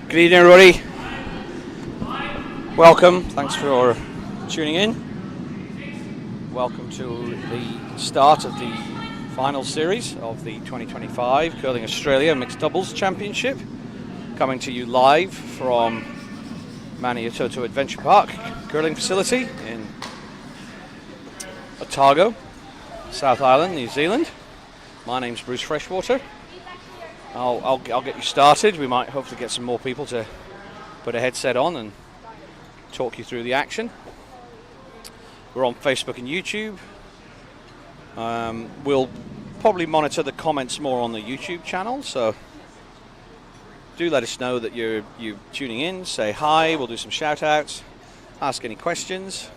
Good evening, everybody. Welcome. Thanks for tuning in. Welcome to the start of the final series of the 2025 Curling Australia Mixed Doubles Championship. Coming to you live from Maniatoto Adventure Park curling facility in Otago, South Island, New Zealand. My name's Bruce Freshwater. I'll get you started. We might hopefully get some more people to put a headset on and talk you through the action. We're on Facebook and YouTube. We'll probably monitor the comments more on the YouTube channel, so do let us know that you're tuning in. Say hi. We'll do some shout outs, ask any questions.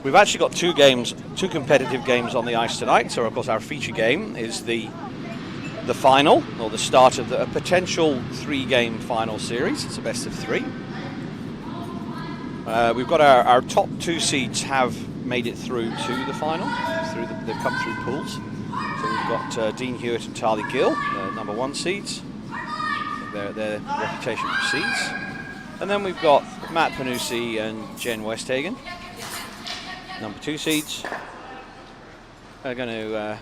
We've actually got two competitive games on the ice tonight. So of course our feature game is the final, or the start of a potential 3-game final series. It's a best of 3. We've got our top 2 seeds have made it through to the final. They've come through pools. So we've got Dean Hewitt and Charlie Gill, the number 1 seeds. Their reputation precedes. And then we've got Matt Panoussi and Jen Westhagen, number 2 seeds. They're going to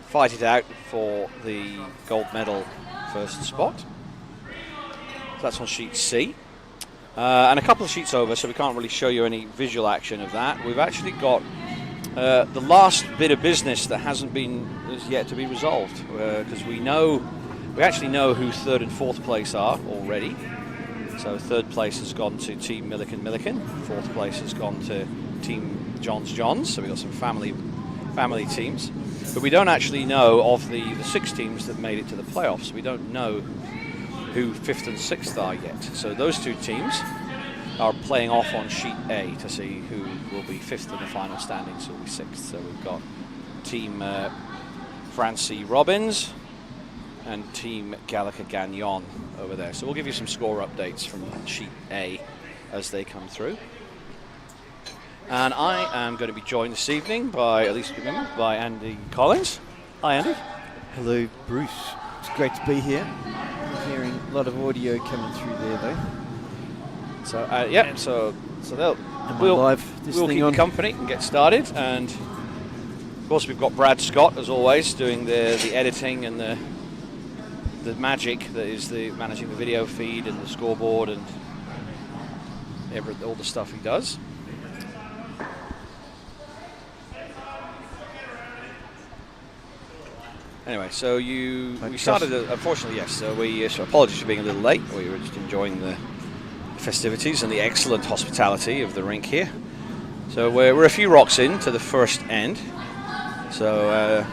fight it out for the gold medal first spot. So that's on sheet C. And a couple of sheets over, so we can't really show you any visual action of that. We've actually got the last bit of business that is yet to be resolved, because we actually know who 3rd and 4th place are already. So 3rd place has gone to Team Milliken, 4th place has gone to Team Johns. So we've got some family teams. But we don't actually know of the 6 teams that made it to the playoffs. We don't know who 5th and 6th are yet. So those 2 teams are playing off on sheet A to see who will be 5th in the final standings, who will be 6th. So we've got Team Francie Robbins and Team Gallagher Gagnon over there. So we'll give you some score updates from sheet A as they come through. And I am going to be joined this evening by, at least remember, by Andy Collins. Hi, Andy. Hello, Bruce. It's great to be here. I'm hearing a lot of audio coming through there, though. So we'll keep you company and get started. And of course, we've got Brad Scott as always doing the editing and the magic that is managing the video feed and the scoreboard and all the stuff he does. Anyway, so we started, unfortunately, yes, so apologies for being a little late. We were just enjoying the festivities and the excellent hospitality of the rink here. So we're a few rocks in to the first end. So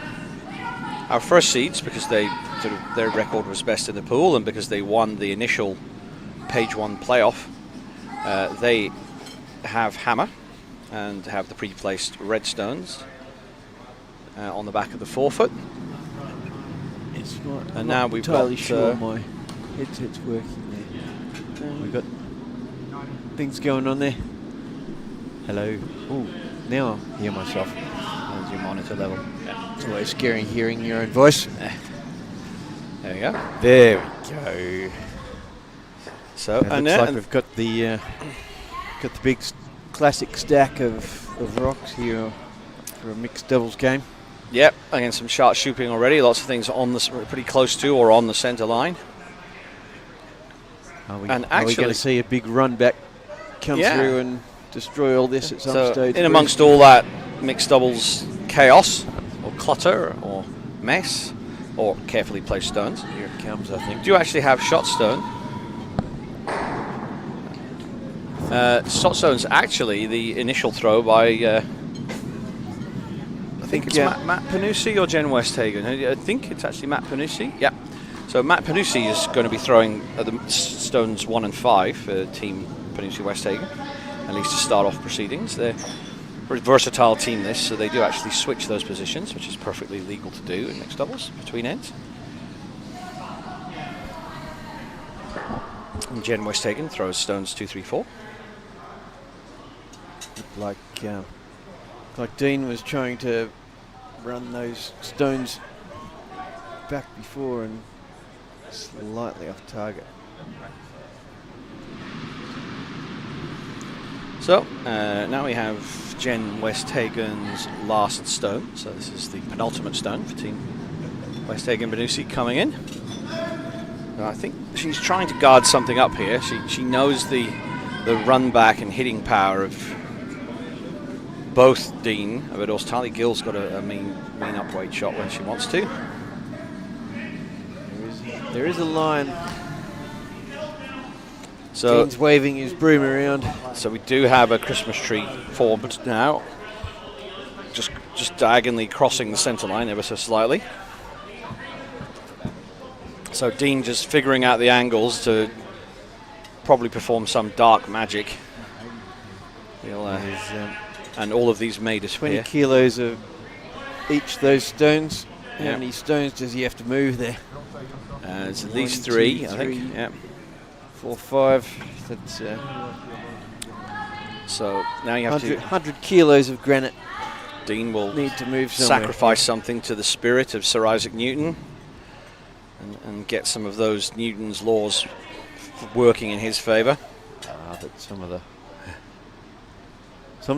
our first seeds, because their record was best in the pool and because they won the initial Page 1 playoff, they have hammer and have the pre-placed red stones on the back of the forefoot. And now we've got sure my headset's working there. We've got things going on there. Hello. Oh, now I hear myself. That's your monitor level. Yeah. It's always scary hearing your own voice. There we go. There we go. So it looks like we've got the big classic stack of rocks here for a mixed doubles game. Yep, again some sharp shooting already. Lots of things pretty close to or on the centre line. Are we going to see a big run back come through and destroy all this at some stage? In amongst all that mixed doubles chaos or clutter or mess or carefully placed stones. Here it comes, I think. Do you actually have shot stone? Shot stone's actually the initial throw by... I think it's Matt Panoussi or Jen Westhagen. I think it's actually Matt Panoussi. Yeah. So Matt Panoussi is going to be throwing the stones 1 and 5 for Team Panoussi Westhagen, at least to start off proceedings. They're a very versatile team, this, so they do actually switch those positions, which is perfectly legal to do in mixed doubles between ends. And Jen Westhagen throws stones 2, 3, 4. Like Dean was trying to run those stones back before and slightly off target. So now we have Jen Westhagen's last stone. So this is the penultimate stone for Team Westhagen Panoussi coming in. I think she's trying to guard something up here. She knows the run back and hitting power of both Dean, but also Tali Gill's got a mean up-weight shot when she wants to. There is a line. So Dean's waving his broom around. So we do have a Christmas tree formed now, just diagonally crossing the centre line ever so slightly. So Dean just figuring out the angles to probably perform some dark magic. And all of these may disappear. 20 kilos of each of those stones. How many stones does he have to move there? It's at least 3, I think. Yeah. 4, 5. That's so now you have 100 kilos of granite. Dean will need to move somewhere. Sacrifice something to the spirit of Sir Isaac Newton and get some of those Newton's laws working in his favour. But some of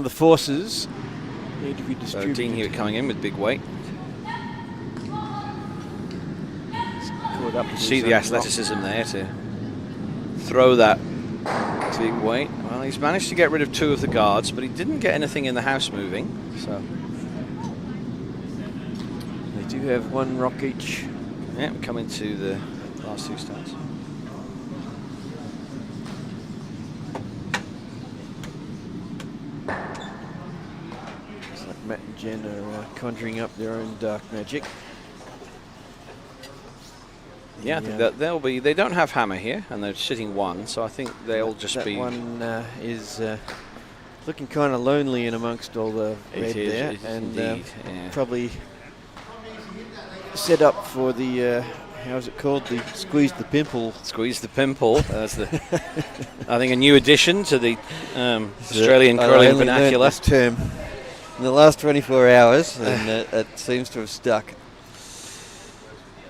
the forces need to be distributed. So Dean Hewitt coming in with big weight. Up you see the athleticism there to throw that big weight. Well, he's managed to get rid of 2 of the guards, but he didn't get anything in the house moving. So they do have 1 rock each. Yeah, we come into the last 2 stones. It's like Matt and Jen are conjuring up their own dark magic. Yeah, I think that they don't have hammer here, and they're sitting 1, so I think they'll just that be. That one is looking kind of lonely in amongst all the red there, and probably set up for the how's it called? The squeeze the pimple. Squeeze the pimple. That's the I think a new addition to the Australian curling vernacular. This term in the last 24 hours, and it seems to have stuck.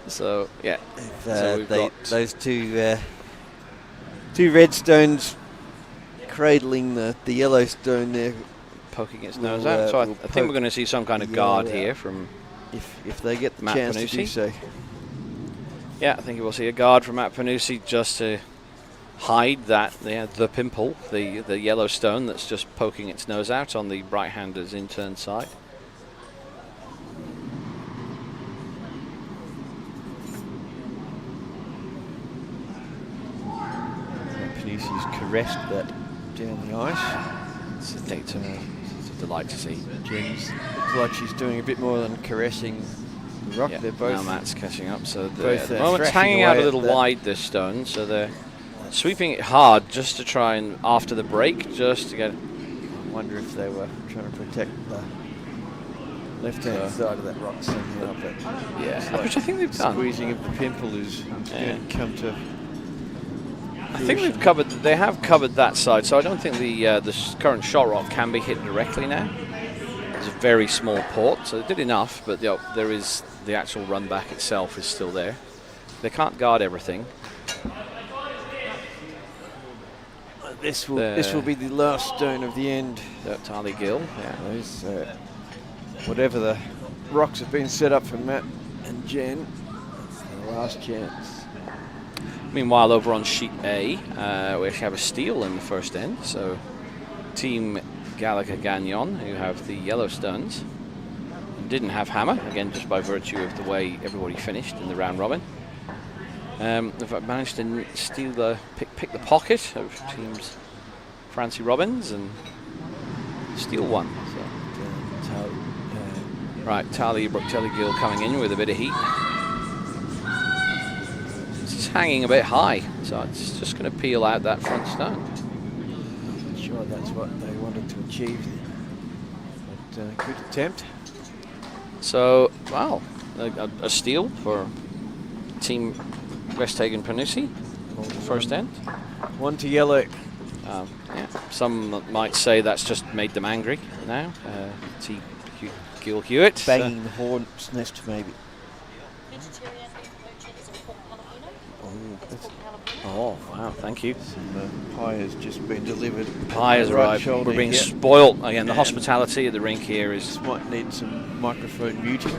So yeah, so we've got those 2 red stones cradling the yellow stone there, poking its nose out. So I think we're going to see some kind of guard here from if they get the Matt chance Panoussi. to do so. Yeah, I think we'll see a guard from Matt Panoussi just to hide that the pimple, the yellow stone that's just poking its nose out on the right-hander's in-turn side. Panoussi's caressed that down the ice. It's a delight to see. Jen's looks like she's doing a bit more than caressing the rock. Yeah, they're both. Now Matt's catching up. So at the moment, it's hanging out a little wide, this stone. So they're sweeping it hard just to try and, after the break, just to get. I wonder if they were trying to protect the left-hand side of that rock somehow. But yeah, which I think they've done. Squeezing of the pimple is going to come to. I think they have covered that side, so I don't think the current shot rock can be hit directly now. It's a very small port, so they did enough, but there is the actual run back itself is still there. They can't guard everything. This will be the last stone of the end. Tali Gill, yeah. Those, whatever the rocks have been set up for Matt and Jen, it's their last chance. Meanwhile, over on sheet A, we actually have a steal in the first end. So, Team Gallagher Gagnon, who have the yellow stones, didn't have hammer, again, just by virtue of the way everybody finished in the round robin. They've managed to steal pick the pocket of teams Francie Robbins and steal 1. So, right, Tali Gill coming in with a bit of heat. It's hanging a bit high, so it's just going to peel out that front stone. I'm sure that's what they wanted to achieve, but good attempt. So, wow, a steal for Team Westhagen Panoussi, first end. 1 to yellow. Yeah, some might say that's just made them angry now. Gill Hewitt. Banging the hornet's nest, maybe. Oh, wow, thank you. Some pie has just been delivered. Pie has Right arrived. shoulder We're being here. spoilt. Again, the hospitality at the rink here is... This might need some microphone muting.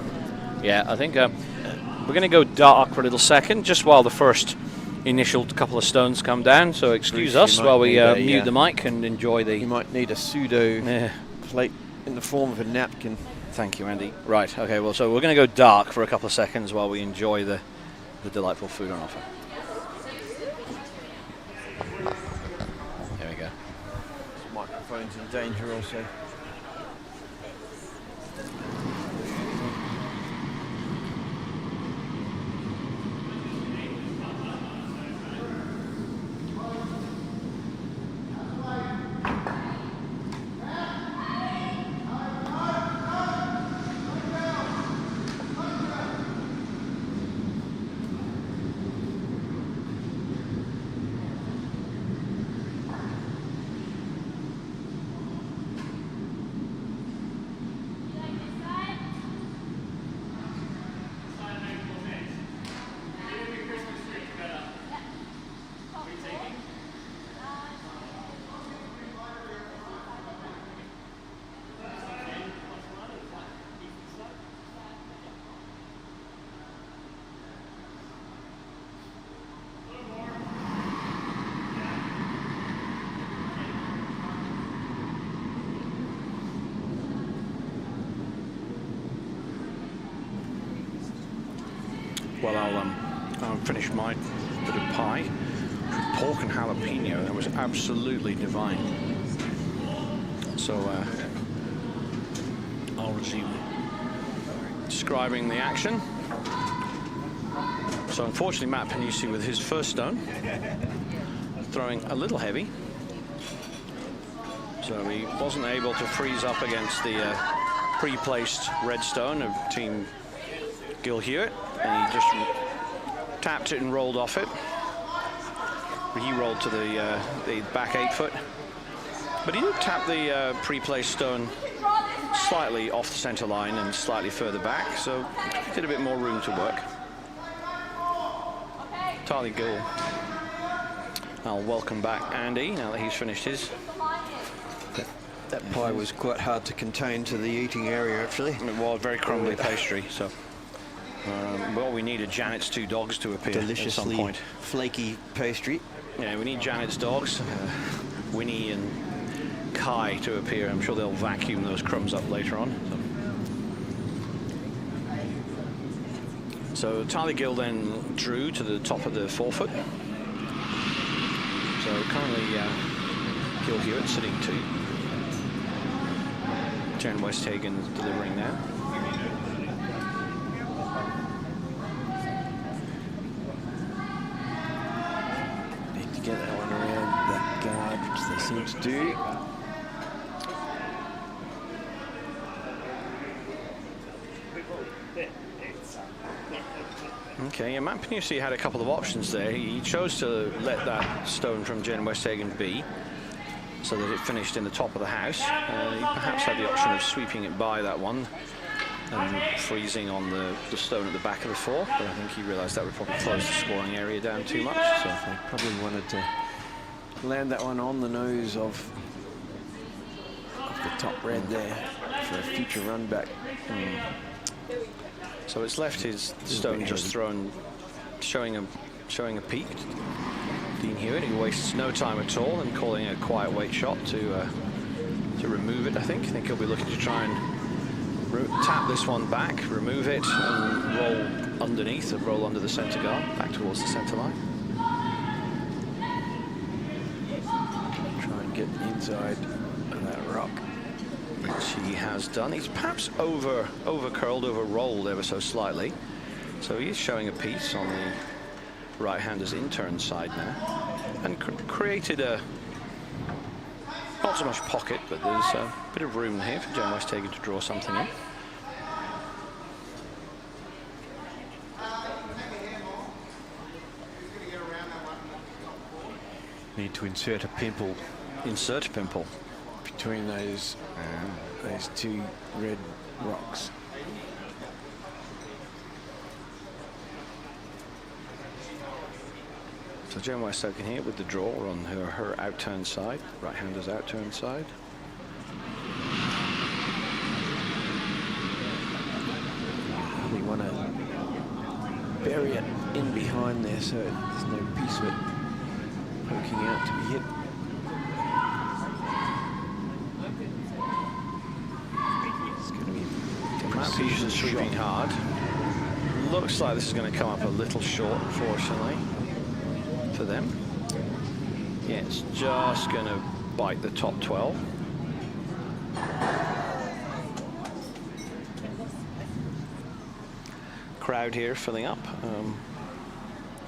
Yeah, I think we're going to go dark for a little second, just while the first initial couple of stones come down. So excuse us while we mute the mic and enjoy the... You might need a pseudo plate in the form of a napkin. Thank you, Andy. Right, okay, well, so we're going to go dark for a couple of seconds while we enjoy the delightful food on offer. There we go. This microphone's in danger also. Well, I'll finish my bit of pie. Pork and jalapeno, that was absolutely divine. So I'll resume describing the action. So unfortunately, Matt Panoussi with his first stone, throwing a little heavy. So he wasn't able to freeze up against the pre-placed red stone of Team Gill Hewitt, and he just tapped it and rolled off it. He rolled to the back 8 foot, but he did tap the pre-placed stone slightly off the center line and slightly further back, so he did a bit more room to work. Charlie Gill. I'll welcome back Andy now that he's finished his. That pie was quite hard to contain to the eating area, actually. It was very crumbly pastry, so. Well, we needed Janet's 2 dogs to appear at some point. Flaky pastry. Yeah, we need Janet's dogs, Winnie and Kai, to appear. I'm sure they'll vacuum those crumbs up later on. So Charlie Gill then drew to the top of the 4 foot. So currently Gill Hewitt sitting 2. Jen Westhagen delivering now. Get that one around that guard, which they seem to do. Okay, yeah, Matt Panoussi had a couple of options there. He chose to let that stone from Jen Westhagen be, so that it finished in the top of the house. He perhaps had the option of sweeping it by that one and freezing on the stone at the back of the 4, but I think he realized that would probably close the scoring area down too much. So they probably wanted to land that one on the nose of the top red there for a future run back. So it's left his stone just thrown, showing a peak. Dean Hewitt, who wastes no time at all and calling a quiet weight shot to remove it. I think he'll be looking to try and tap this one back, remove it, and roll underneath, and roll under the center guard, back towards the center line. Try and get inside of that rock. Which he has done. He's perhaps over-curled, over-rolled ever so slightly. So he is showing a piece on the right-hander's intern side now. And created a, not so much pocket, but there's a bit of room here for Jen Westhagen to draw something in. Need to insert a pimple. Insert a pimple. Between those 2 red rocks. So Jen Westhagen here with the draw on her out-turn side, right-hander's out-turn side. We want to bury it in behind there so there's no piece of it poking out to be hit. It's going to be Precision sweeping hard. Looks like this is going to come up a little short, unfortunately, for them. Yeah, it's just going to bite the top 12. Crowd here filling up.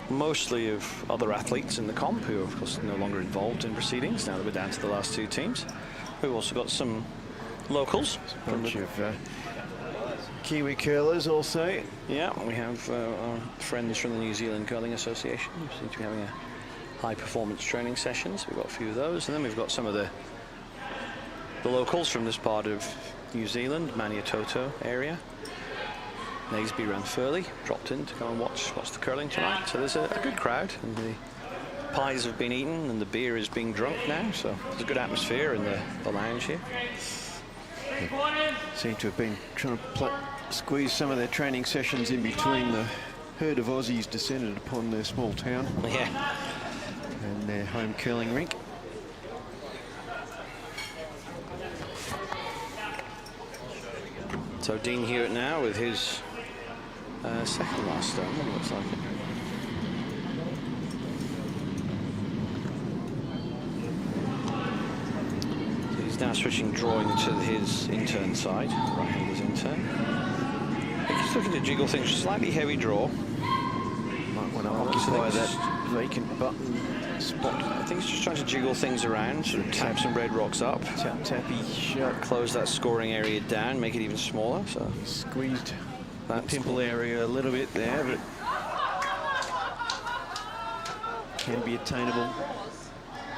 Mostly of other athletes in the comp who are, of course, no longer involved in proceedings now that we're down to the last two teams. We've also got some locals. A bunch of Kiwi curlers also. Yeah, we have our friends from the New Zealand Curling Association who seem to be having a high performance training sessions. We've got a few of those, and then we've got some of the locals from this part of New Zealand, Maniatoto area. Naseby Ranfurly dropped in to come and watch the curling tonight. So there's a good crowd, and the pies have been eaten and the beer is being drunk now, so there's a good atmosphere in the lounge here. They seem to have been trying to squeeze some of their training sessions in between the herd of Aussies descended upon their small town. Yeah. And their home curling rink. So Dean Hewitt now with his second last stone, it looks like it. So he's now switching drawing to his in-turn side, right-hander's in-turn. I think he's looking to jiggle things, slightly heavy draw. Might want to occupy that vacant button spot. I think he's just trying to jiggle things around, sort of tap some red rocks up. Tappy shut. Close that scoring area down, make it even smaller. So squeezed that pimple area a little bit there, but can be attainable,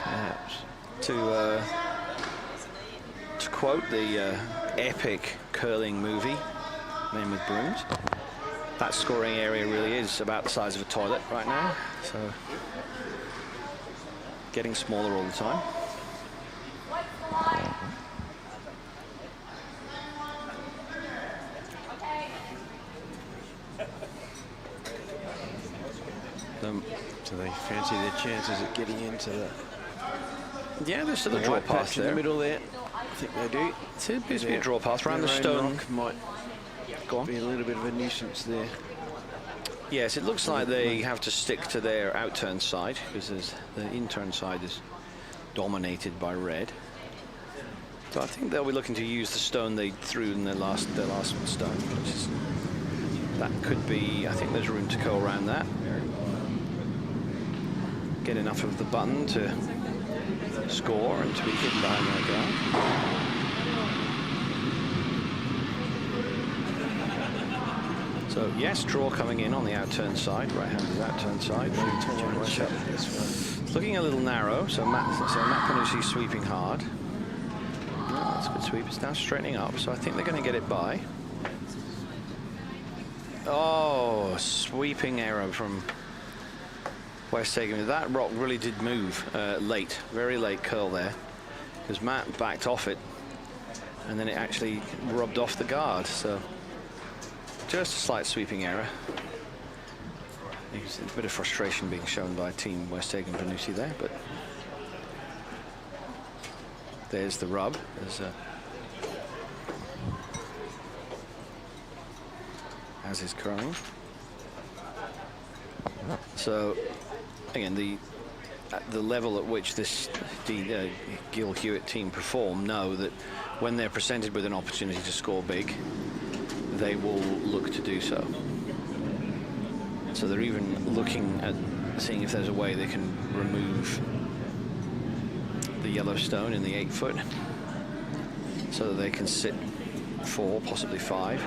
perhaps. To quote the epic curling movie, Men with Brooms, that scoring area really is about the size of a toilet right now. So getting smaller all the time. So they fancy their chances at getting into the Yeah, there's still a draw path in there. the middle there. I think they do. It appears to be a draw path around the stone. Rock might be a little bit of a nuisance there. Yes, it looks like they have to stick to their out-turn side because the in-turn side is dominated by red. So I think they'll be looking to use the stone they threw in their last stone. That could be, I think there's room to go around that. Get enough of the button to score and to be hidden behind that guy. So yes, draw coming in on the out-turn side, right-handed out-turn side. It's looking a little narrow, so Matt Panoussi sweeping hard. Oh, that's a good sweep. It's now straightening up, so I think they're going to get it by. Oh, sweeping error from Westhagen. That rock really did move late, very late curl there, because Matt backed off it, and then it actually rubbed off the guard. So just a slight sweeping error. There's a bit of frustration being shown by Team Westhagen Panoussi there, but there's the rub. There's as is curling. So again, the level at which this Gill Hewitt team perform know that when they're presented with an opportunity to score big, they will look to do so. So they're even looking at seeing if there's a way they can remove the yellow stone in the 8-foot so that they can sit 4, possibly 5.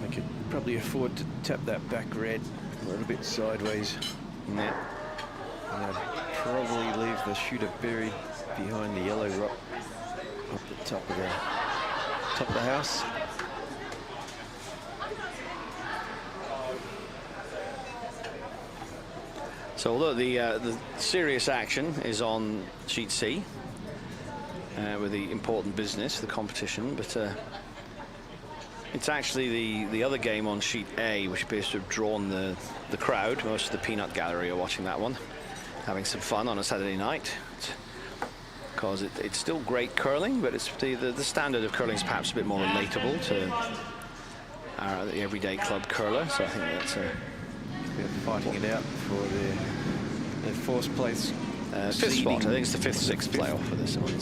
They could probably afford to tap that back red a little bit sideways. Yeah. And I'd probably leave the shooter buried behind the yellow rock up the top of the house. So although the serious action is on sheet C, with the important business, the competition, but it's actually the other game on sheet A which appears to have drawn the crowd. Most of the peanut gallery are watching that one, having some fun on a Saturday night, because it's still great curling, but it's the standard of curling is perhaps a bit more relatable to the everyday club curler. So I think that's they're fighting it out for their fourth place, fifth spot. I think it's the fifth playoff for this one.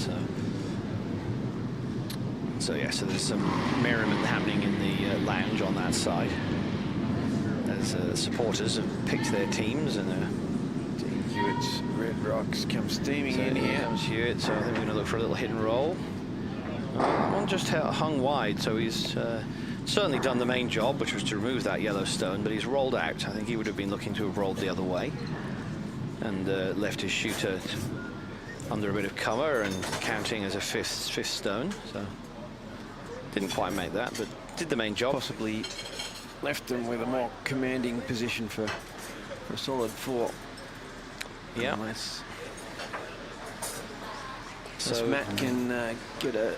So yeah, so there's some merriment happening in the lounge on that side as supporters have picked their teams, and Team Hewitt's Red Rocks come steaming in here. Comes Hewitt, so I think we're going to look for a little hit and roll. One just hung wide, so he's certainly done the main job, which was to remove that yellow stone, but he's rolled out. I think he would have been looking to have rolled the other way and left his shooter under a bit of cover and counting as a fifth stone. So didn't quite make that, but did the main job. Possibly left them with a more commanding position for a solid 4. Yeah. Unless Matt can get a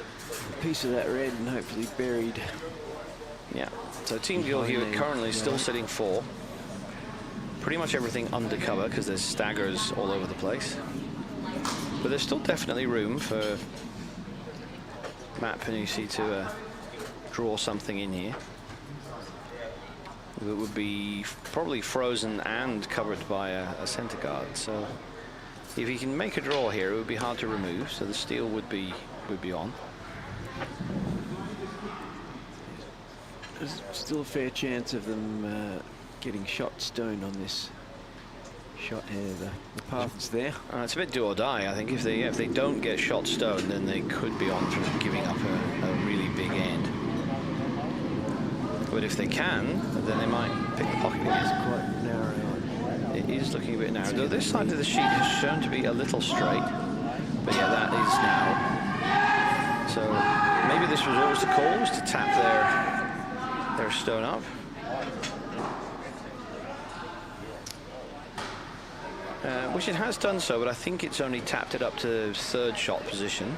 piece of that red and hopefully buried. Yeah. So Team Gill Hewitt currently still sitting 4. Pretty much everything under cover because there's staggers all over the place. But there's still definitely room for Matt Panoussi to draw something in here. It would be probably frozen and covered by a centre guard. So if he can make a draw here, it would be hard to remove. So the steal would be on. There's still a fair chance of them getting shot stone on this shot here. The path's there. It's a bit do or die. I think if they don't get shot stone, then they could be on for giving up a really big end. But if they can, then they might pick the pocket. It's quite narrow. It is looking a bit narrow. Though this side of the sheet has shown to be a little straight. But yeah, that is now. So maybe this was always the call, was to tap their stone up. Which it has done so, but I think it's only tapped it up to 3rd shot position.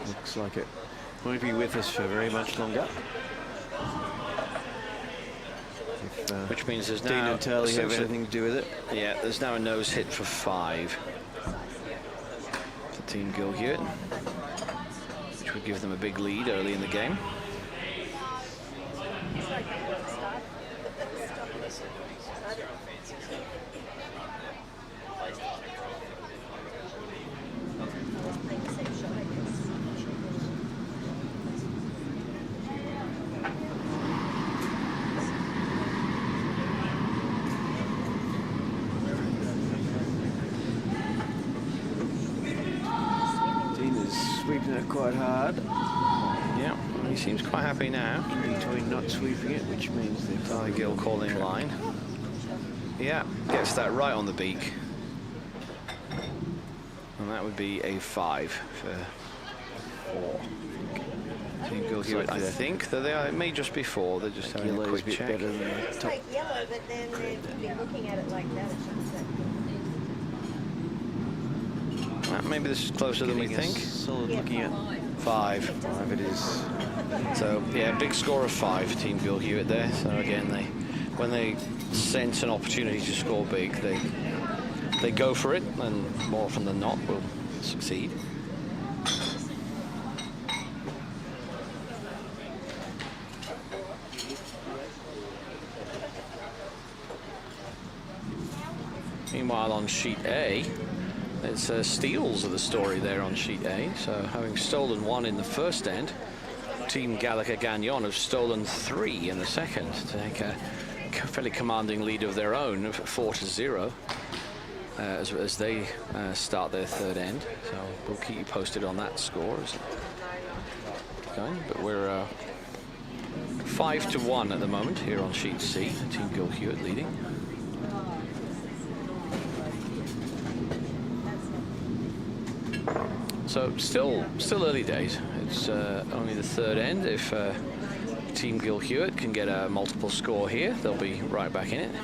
Looks like it won't be with us for very much longer. Which means there's Dean now and Turley have anything to do with it. Yeah, there's now a nose hit for 5 for Team Gill Hewitt, which would give them a big lead early in the game. Sweeping it quite hard. Yeah, he seems quite happy now. Between not sweeping it, which means they're Gill calling line. Yeah, gets that right on the beak. And that would be a 5 for 4. Team Gill Hewitt, I think. Though it may just be 4. They're just having a quick check. Better than the top. Like yellow, but then if you're looking at it like that, it shouldn't say. Maybe this is closer than we think. Solid looking at 5. 5 it is. So yeah, big score of 5 for Team Gill Hewitt there. So again, when they sense an opportunity to score big, they go for it, and more often than not will succeed. Meanwhile, on sheet A, it's steals are the story there on sheet A. So having stolen 1 in the first end, Team Gallagher Gagnon have stolen 3 in the second to take a fairly commanding lead of their own of 4-0 as they start their 3rd end. So we'll keep you posted on that score as it's going. But we're 5-1 at the moment here on sheet C. Team Gill Hewitt leading. So still early days. It's only the 3rd end. If Team Gill Hewitt can get a multiple score here, they'll be right back in it.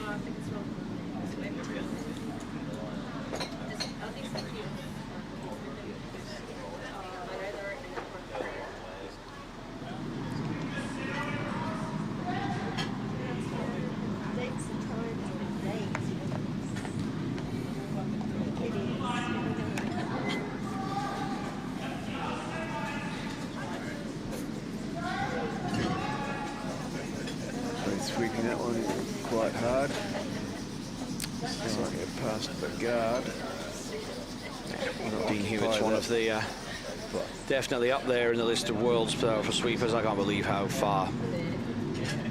Sweeping that one quite hard. Looks like it passed the guard. Dean Hewitt's one of the definitely up there in the list of world's powerful sweepers. I can't believe how far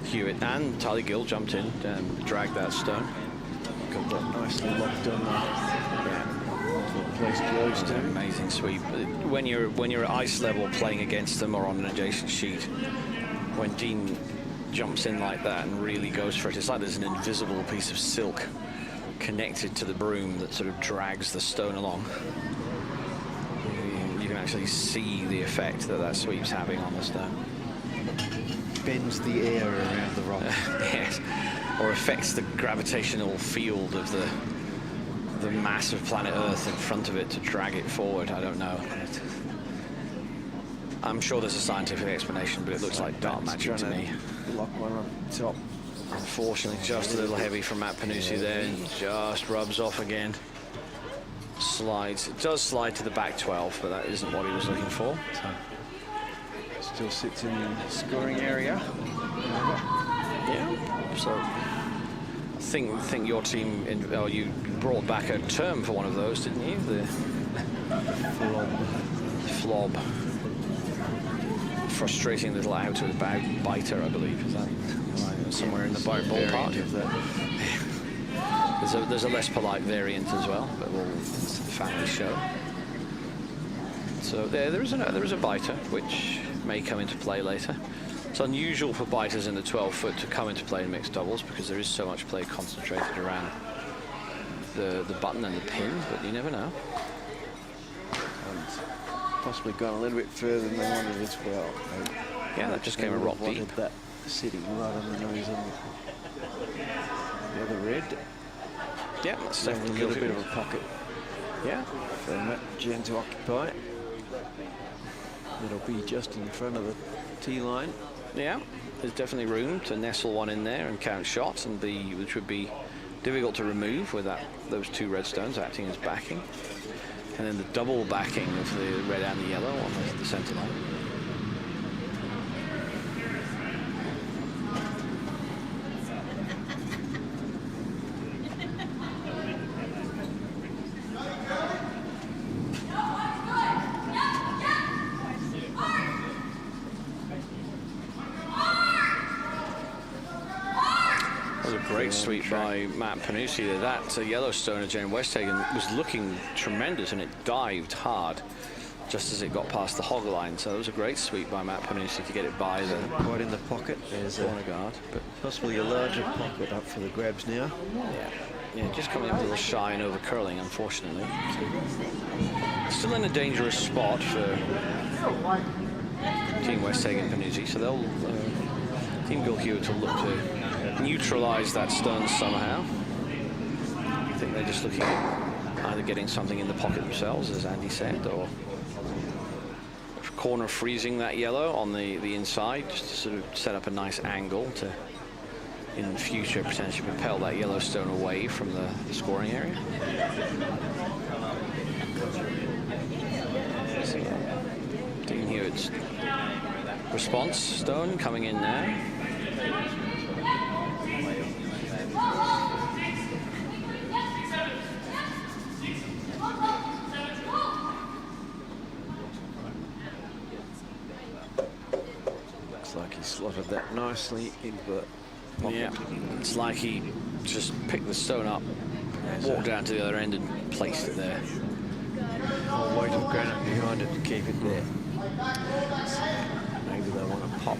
Hewitt and Tally Gill jumped in and dragged that stone. Got that nicely locked on the place close to. Amazing sweep. When you're at ice level playing against them or on an adjacent sheet, when Dean jumps in like that and really goes for it, it's like there's an invisible piece of silk connected to the broom that sort of drags the stone along. You can actually see the effect that that sweep's having on the stone. Bends the air around the rock. Yes, or affects the gravitational field of the mass of planet Earth in front of it to drag it forward. I don't know. I'm sure there's a scientific explanation, but it looks like dark magic to me. Lock one on top. Unfortunately, just a little heavy from Matt Panoussi there, and just rubs off again. Slides. It does slide to the back 12, but that isn't what he was looking for. So. Still sits in the scoring area. Yeah. So I think your team, you brought back a term for one of those, didn't you? The flob. Frustrating little out and about biter, I believe. Is that right? Somewhere in the ballpark of that. There's a less polite variant as well, but it's the family show. So there is a biter, which may come into play later. It's unusual for biters in the 12-foot to come into play in mixed doubles because there is so much play concentrated around the button and the pin, but you never know. Possibly gone a little bit further than they wanted as well. Yeah, that just came a rock deep. That sitting right on the nose on the other red. Yeah, that's a little bit of a pocket. Yeah. For Matt Jen to occupy. It'll be just in front of the tee line. Yeah, there's definitely room to nestle one in there and count shots, and which would be difficult to remove with those two red stones acting as backing. And then the double backing of the red and the yellow on the centre line. Great sweep by Matt Panoussi there. That Yellowstone at Westhagen was looking tremendous, and it dived hard just as it got past the hog line. So it was a great sweep by Matt Panoussi to get it by the right in the pocket. There's corner guard, but possibly a larger pocket up for the grabs now. Yeah, just coming up a little shy and over curling, unfortunately. Still in a dangerous spot for Team Westhagen Panoussi, so they'll Team Gill Hewitt will look to neutralize that stone somehow. I think they're just looking at either getting something in the pocket themselves, as Andy said, or corner freezing that yellow on the inside, just to sort of set up a nice angle to, in the future, potentially propel that yellow stone away from the scoring area. So, Dean Hewitt's response stone coming in now. Looks like he slotted that nicely into the pocket. Yeah, it's like he just picked the stone up, walked down to the other end and placed it there. Whole weight of granite behind it to keep it there. Maybe they want to pop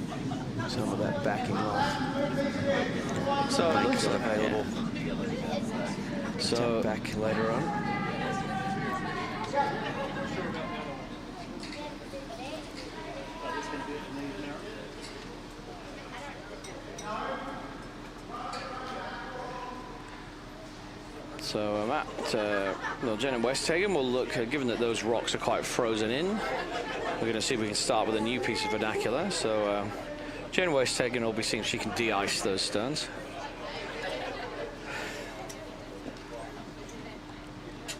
some of that backing off. So make it available. Yeah. So back later on. So Jen and Westhagen will look, given that those rocks are quite frozen in, we're going to see if we can start with a new piece of vernacular. So Jen Westhagen will be seeing if she can de-ice those stones.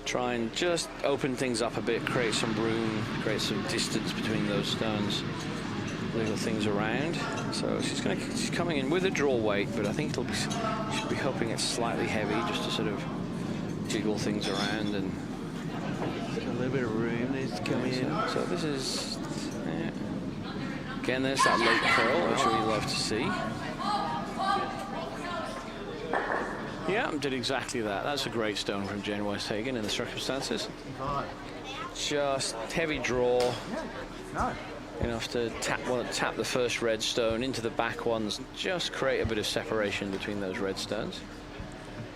Try and just open things up a bit, create some room, create some distance between those stones, wiggle things around. So she's coming in with a draw weight, but I think she'll be hoping it's slightly heavy, just to sort of jiggle things around and a little bit of room needs to come in. So this is again, there's that late curl, which we love to see. Yeah, did exactly that. That's a great stone from Jen Westhagen in the circumstances. Just heavy draw. Enough to tap the first red stone into the back ones, just create a bit of separation between those red stones.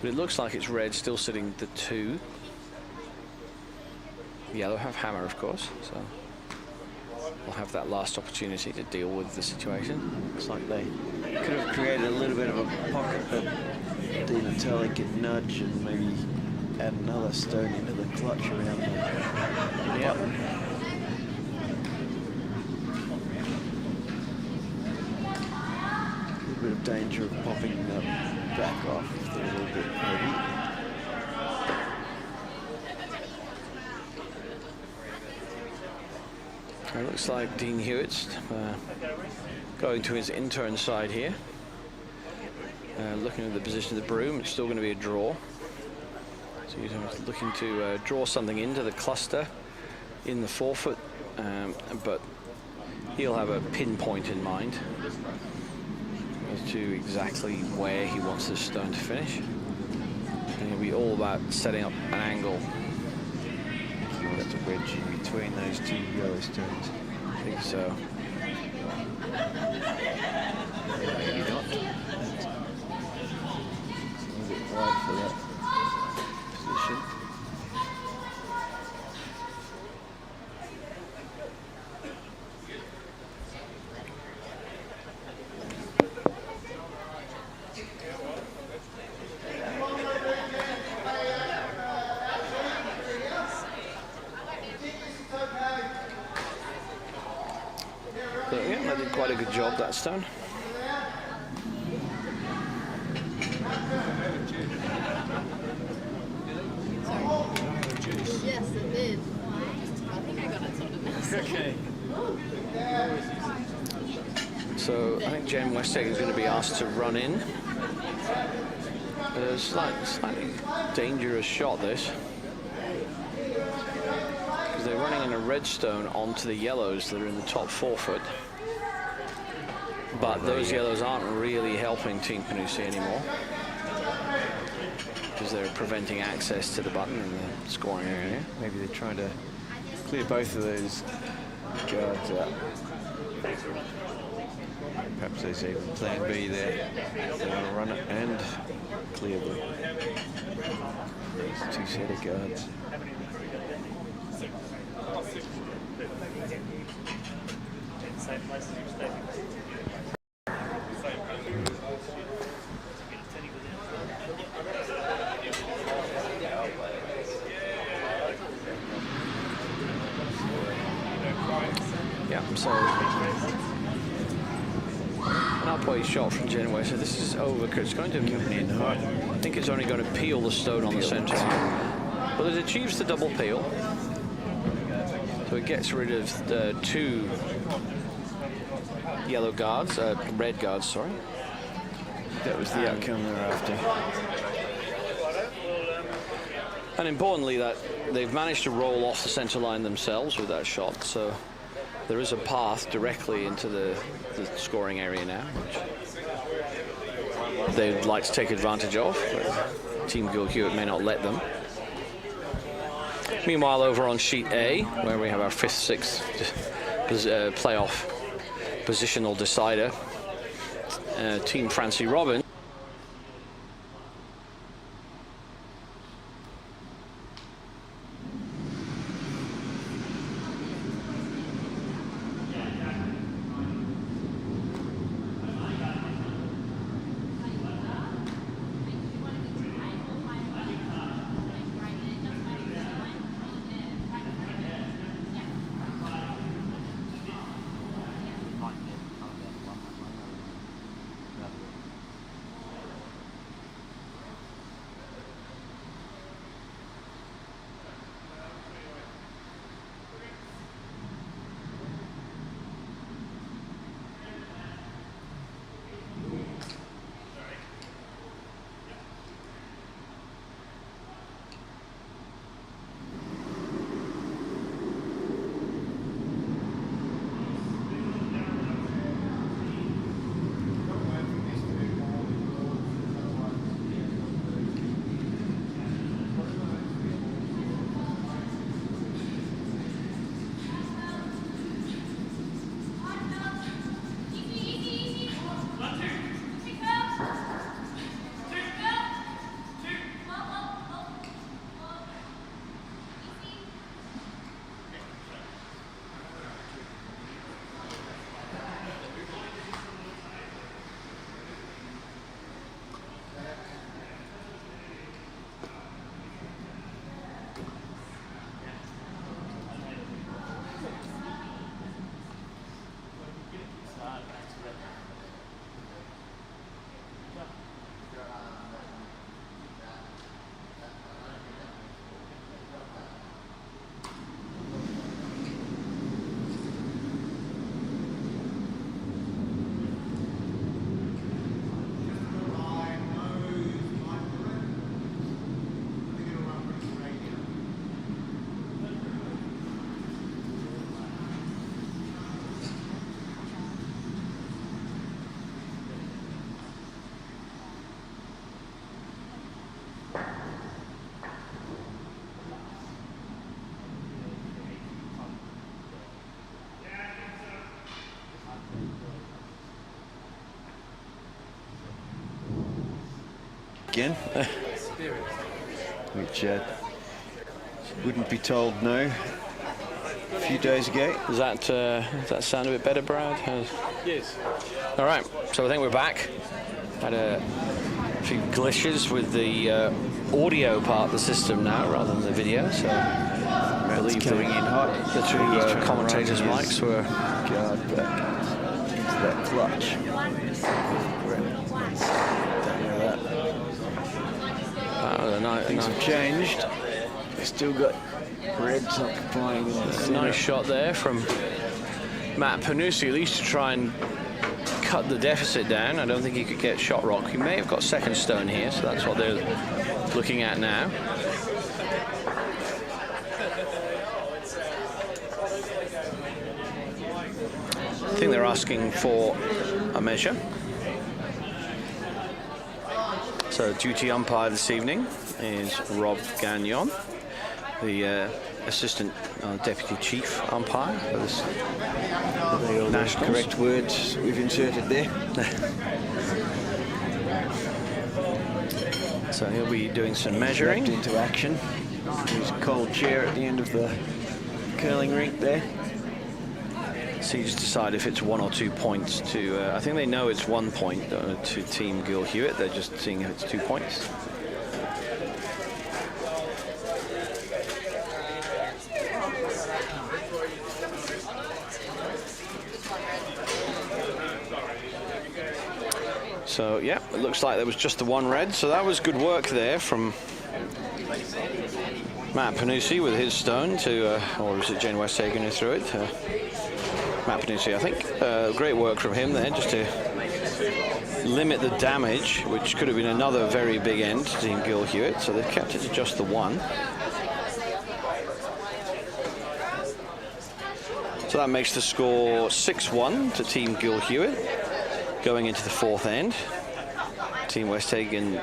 But it looks like it's red still sitting the 2. Yellow have hammer, of course, so we'll have that last opportunity to deal with the situation. Looks like they could have created a little bit of a pocket, but Dean and Tully could nudge and maybe add another stone into the clutch around the button. A bit of danger of popping them back off if they're a little bit heavy. It looks like Dean Hewitt's going to his intern side here. Looking at the position of the broom, it's still going to be a draw. So he's looking to draw something into the cluster in the 4-foot, but he'll have a pinpoint in mind as to exactly where he wants this stone to finish. And he'll be all about setting up an angle. You'll have to wedge in between those 2 yellow stones. I think so. Maybe not. A little bit wide for that position. So yeah, I did quite a good job, that stone. Yes, it did. I think I got it sorted now. Okay. So I think Jen Westhagen is going to be asked to run in. A slightly dangerous shot, this. Because they're running in a red stone onto the yellows that are in the top 4-foot. But those yellows aren't really helping Team Panoussi anymore, because they're preventing access to the button in the scoring area. Maybe they're trying to clear both of those guards out. Perhaps there's even plan B there. They want to run it and clear these 2 set of guards. Yeah, so an upway shot from Genway. So this is over. It's going to in hard. I think it's only going to peel the stone on the centre line. But it achieves the double peel. So it gets rid of the 2 yellow guards, red guards, sorry. That was the outcome they're after. And importantly, that they've managed to roll off the centre line themselves with that shot. So there is a path directly into the scoring area now, which they'd like to take advantage of. Team Gill Hewitt may not let them. Meanwhile, over on sheet A, where we have our 5th, 6th playoff positional decider, Team Francie Robin. again, which wouldn't be told no a few days ago. Does that sound a bit better, Brad? Yes. All right, so I think we're back. Had a few glitches with the audio part of the system now rather than the video, so I believe coming in hot. The two commentators' mics were guard back into that clutch. Things have changed. They've still got Reds occupying in the center. Nice shot there from Matt Panoussi, at least to try and cut the deficit down. I don't think he could get shot rock. He may have got second stone here, so that's what they're looking at now. I think they're asking for a measure. So duty umpire this evening is Rob Gagnon, the assistant deputy chief umpire for this Nationals. Correct words we've inserted there. So he'll be doing some measuring. Into action. There's a cold chair at the end of the curling rink there. So you just decide if it's 1 or 2 points to, I think they know it's 1 point to Team Gill Hewitt. They're just seeing if it's 2 points. So yeah, it looks like there was just the one red. So that was good work there from Matt Panoussi with his stone to, or was it Jane Westhagen who threw it? Matt Panoussi, I think. Great work from him there, just to limit the damage, which could have been another very big end to Team Gill Hewitt. So they've kept it to just the one. So that makes the score 6-1 to Team Gill Hewitt going into the fourth end. Team Westhagen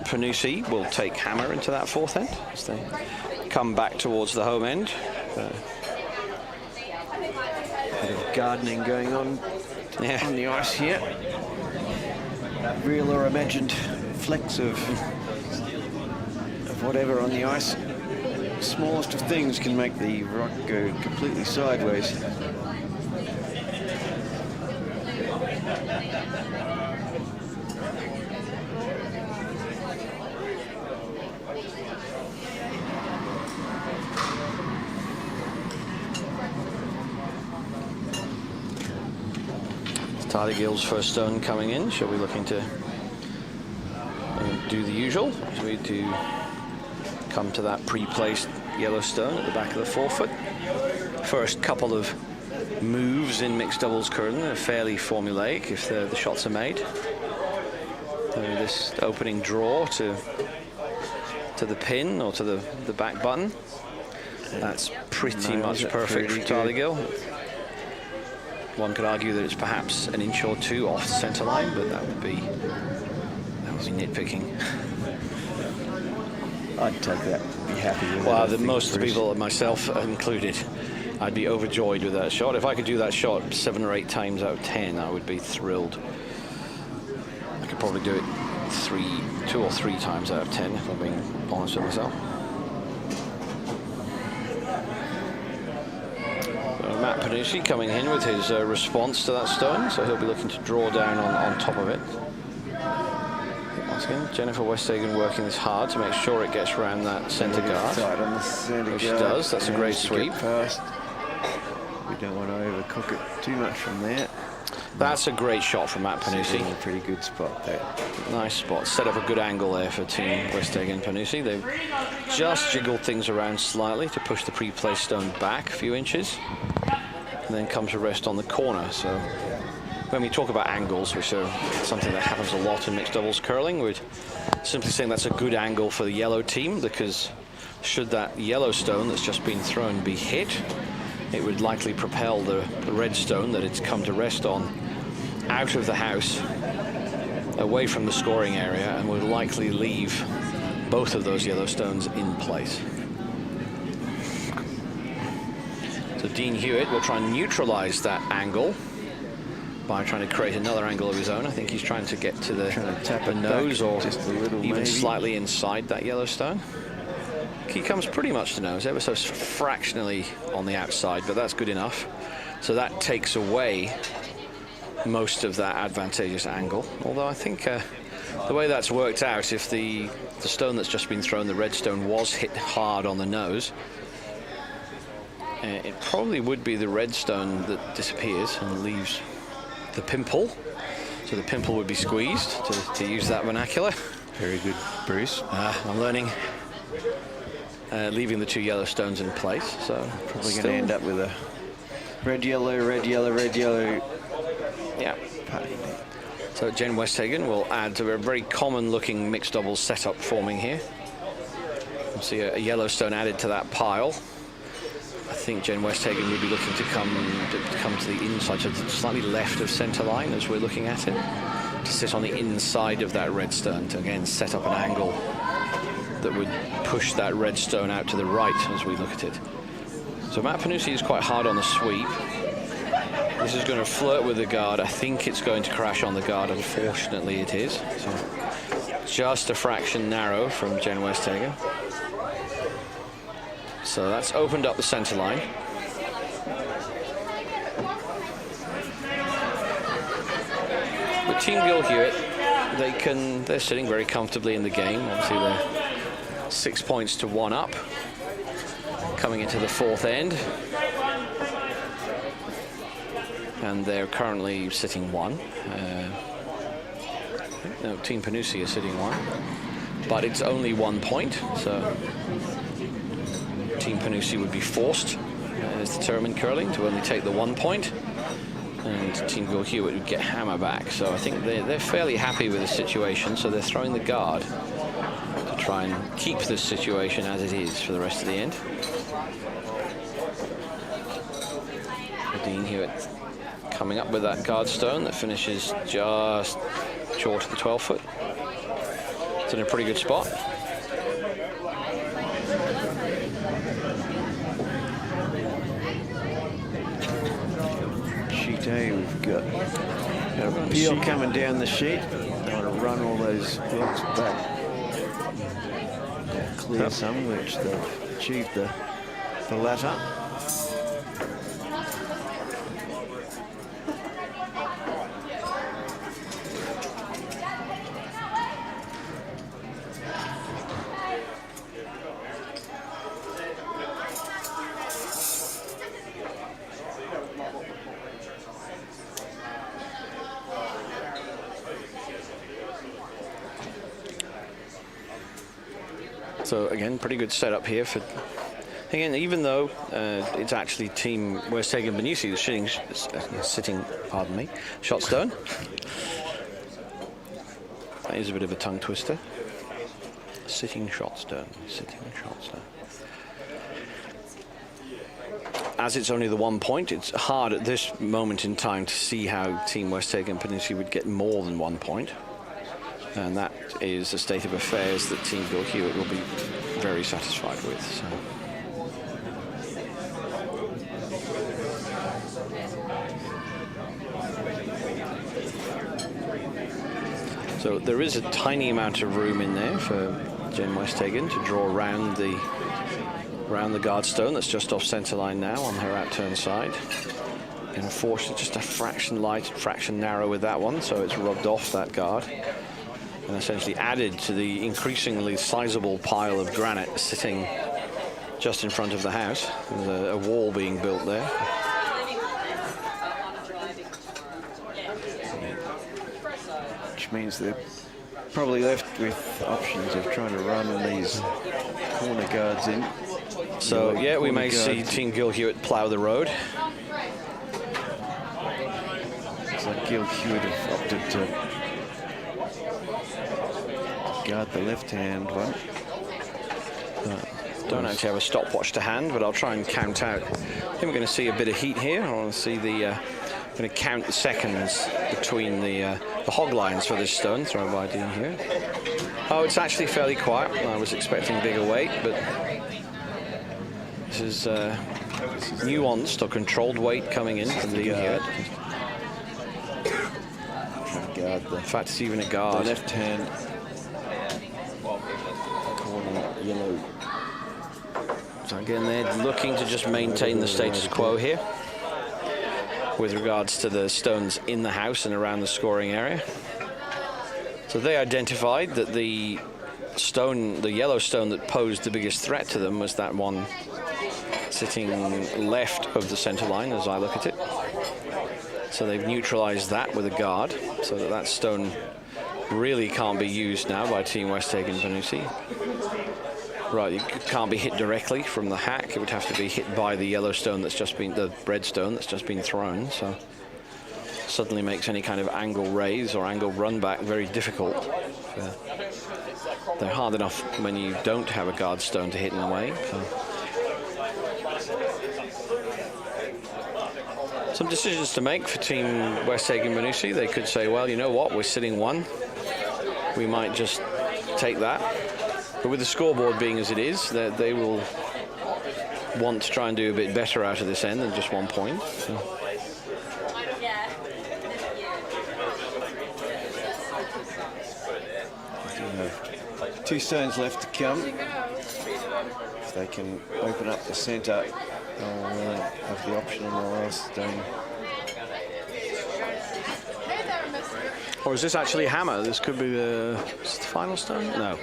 Panoussi will take hammer into that fourth end as they come back towards the home end. Bit of gardening going on on the ice here. Real or imagined flecks of whatever on the ice. Smallest of things can make the rock go completely sideways. Tyler Gill's first stone coming in. She'll be looking to do the usual. So we need to come to that pre-placed yellow stone at the back of the forefoot. First couple of moves in mixed doubles curling are fairly formulaic if the shots are made. This opening draw to the pin or to the back button. That's pretty much perfect for Tyler Gill. One could argue that it's perhaps an inch or two off the centre line, but that would be nitpicking. I'd take that, be happy with well, that. Most of the people, myself included, I'd be overjoyed with that shot. If I could do that shot 7 or 8 times out of 10, I would be thrilled. I could probably do it 2 or 3 times out of 10, if I'm being honest with myself. Matt Panoussi coming in with his response to that stone, so he'll be looking to draw down on top of it. Once again, Jennifer Westhagen working this hard to make sure it gets around that centre guard. Which she does, that's a great sweep. We don't want to overcook it too much from there. That's a great shot from Matt Panoussi. A pretty good spot there. Nice spot. Set up a good angle there for Team Westhagen Panoussi. They've just jiggled things around slightly to push the pre-placed stone back a few inches. And then come to rest on the corner. So when we talk about angles, which are something that happens a lot in mixed doubles curling, we're simply saying that's a good angle for the yellow team, because should that yellow stone that's just been thrown be hit, it would likely propel the red stone that it's come to rest on out of the house, away from the scoring area, and would likely leave both of those yellow stones in place. So Dean Hewitt will try and neutralize that angle by trying to create another angle of his own. I think he's trying to get to the tap the nose or just a little, even maybe. slightly inside that yellow stone. He comes pretty much to nose, ever so fractionally on the outside, but that's good enough. So that takes away most of that advantageous angle. Although I think the way that's worked out, if the stone that's just been thrown, the red stone, was hit hard on the nose, it probably would be the red stone that disappears and leaves the pimple. So the pimple would be squeezed, to use that vernacular. Very good, Bruce. I'm learning. Leaving the two yellow stones in place. So probably going to end up with a red, yellow, red, yellow, red, yellow. Yeah. So Jen Westhagen will add to a very common looking mixed doubles setup forming here. We'll see a yellow stone added to that pile. I think Jen Westhagen would be looking to come to the inside, so slightly left of centre line as we're looking at it, to sit on the inside of that red stone to again set up an angle that would push that red stone out to the right as we look at it. So Matt Panoussi is quite hard on the sweep. This is going to flirt with the guard. I think it's going to crash on the guard. Unfortunately, it is. So just a fraction narrow from Jen Westhagen. So that's opened up the centre line. But Team Gill Hewitt, they're sitting very comfortably in the game. Obviously, they're 6 points to 1 up, coming into the fourth end. And they're currently sitting 1. No, Team Panoussi is sitting 1. But it's only 1 point, so Team Panoussi would be forced, as determined curling, to only take the 1 point. And Team Gill Hewitt would get hammer back. So I think they're fairly happy with the situation, so they're throwing the guard to try and keep this situation as it is for the rest of the end. Dean Hewitt coming up with that guard stone that finishes just short of the 12-foot. It's in a pretty good spot. Sheet A, we've got a peel coming down the sheet. They want to run all those blocks back. Clear some, which they've achieved the latter. So again, pretty good setup here for. Again, even though it's actually Team Westhagen Panoussi that's sitting, pardon me, shot stone. That is a bit of a tongue twister. Sitting shot stone, sitting shot stone. As it's only the 1 point, it's hard at this moment in time to see how Team Westhagen Panoussi would get more than 1 point. And that is a state of affairs that Team Gill Hewitt will be very satisfied with. So there is a tiny amount of room in there for Jen Westhagen to draw around the guard stone that's just off centre line now on her outturn side. And unfortunately, just a fraction light, fraction narrow with that one, so it's rubbed off that guard. And essentially added to the increasingly sizable pile of granite sitting just in front of the house. There's a wall being built there. Which means they're probably left with options of trying to run these corner guards in. So yeah, we may see Team Gill Hewitt plough the road. It's like Gill Hewitt have opted to guard the left-hand one. Don't actually have a stopwatch to hand, but I'll try and count out. I think we're going to see a bit of heat here. I want to see I'm going to count the seconds between the hog lines for this stone thrown by Dean here. Oh, it's actually fairly quiet. I was expecting bigger weight, but this is nuanced or controlled weight coming in from Dean here. guard. In fact, it's even a The guard. left hand corner yellow. So again, they're looking to just maintain the status quo here with regards to the stones in the house and around the scoring area. So they identified that the stone, the yellow stone that posed the biggest threat to them was that one sitting left of the center line as I look at it. So they've neutralized that with a guard so that that stone really can't be used now by Team Westhagen Panoussi. Right, it can't be hit directly from the hack. It would have to be hit by the yellow stone that's just been, the red stone that's just been thrown. So suddenly makes any kind of angle raise or angle run back very difficult. They're hard enough when you don't have a guard stone to hit in a way. So. Some decisions to make for Team Westhagen Panoussi. They could say, well, you know what, we're sitting one. We might just take that. But with the scoreboard being as it is, they will want to try and do a bit better out of this end than just 1 point. So. 2 stones left to come. If they can open up the centre, they'll have the option on the last stone. Or is this actually hammer? This could be the final stone? No.